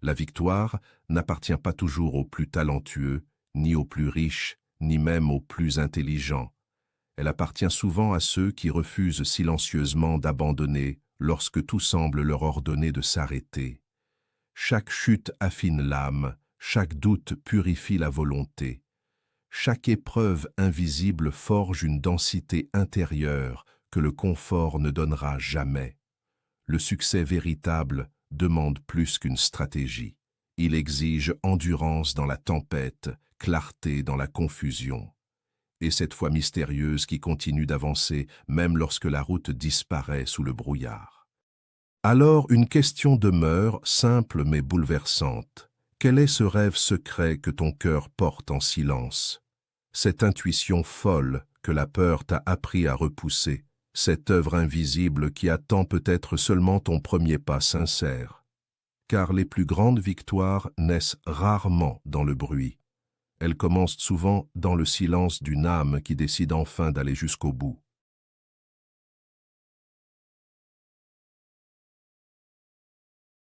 La victoire n'appartient pas toujours aux plus talentueux, ni aux plus riches, ni même aux plus intelligents. Elle appartient souvent à ceux qui refusent silencieusement d'abandonner lorsque tout semble leur ordonner de s'arrêter. Chaque chute affine l'âme, chaque doute purifie la volonté. Chaque épreuve invisible forge une densité intérieure que le confort ne donnera jamais. Le succès véritable demande plus qu'une stratégie. Il exige endurance dans la tempête, clarté dans la confusion. Et cette foi mystérieuse qui continue d'avancer même lorsque la route disparaît sous le brouillard. Alors une question demeure, simple mais bouleversante. Quel est ce rêve secret que ton cœur porte en silence? Cette intuition folle que la peur t'a appris à repousser, cette œuvre invisible qui attend peut-être seulement ton premier pas sincère. Car les plus grandes victoires naissent rarement dans le bruit. Elles commencent souvent dans le silence d'une âme qui décide enfin d'aller jusqu'au bout.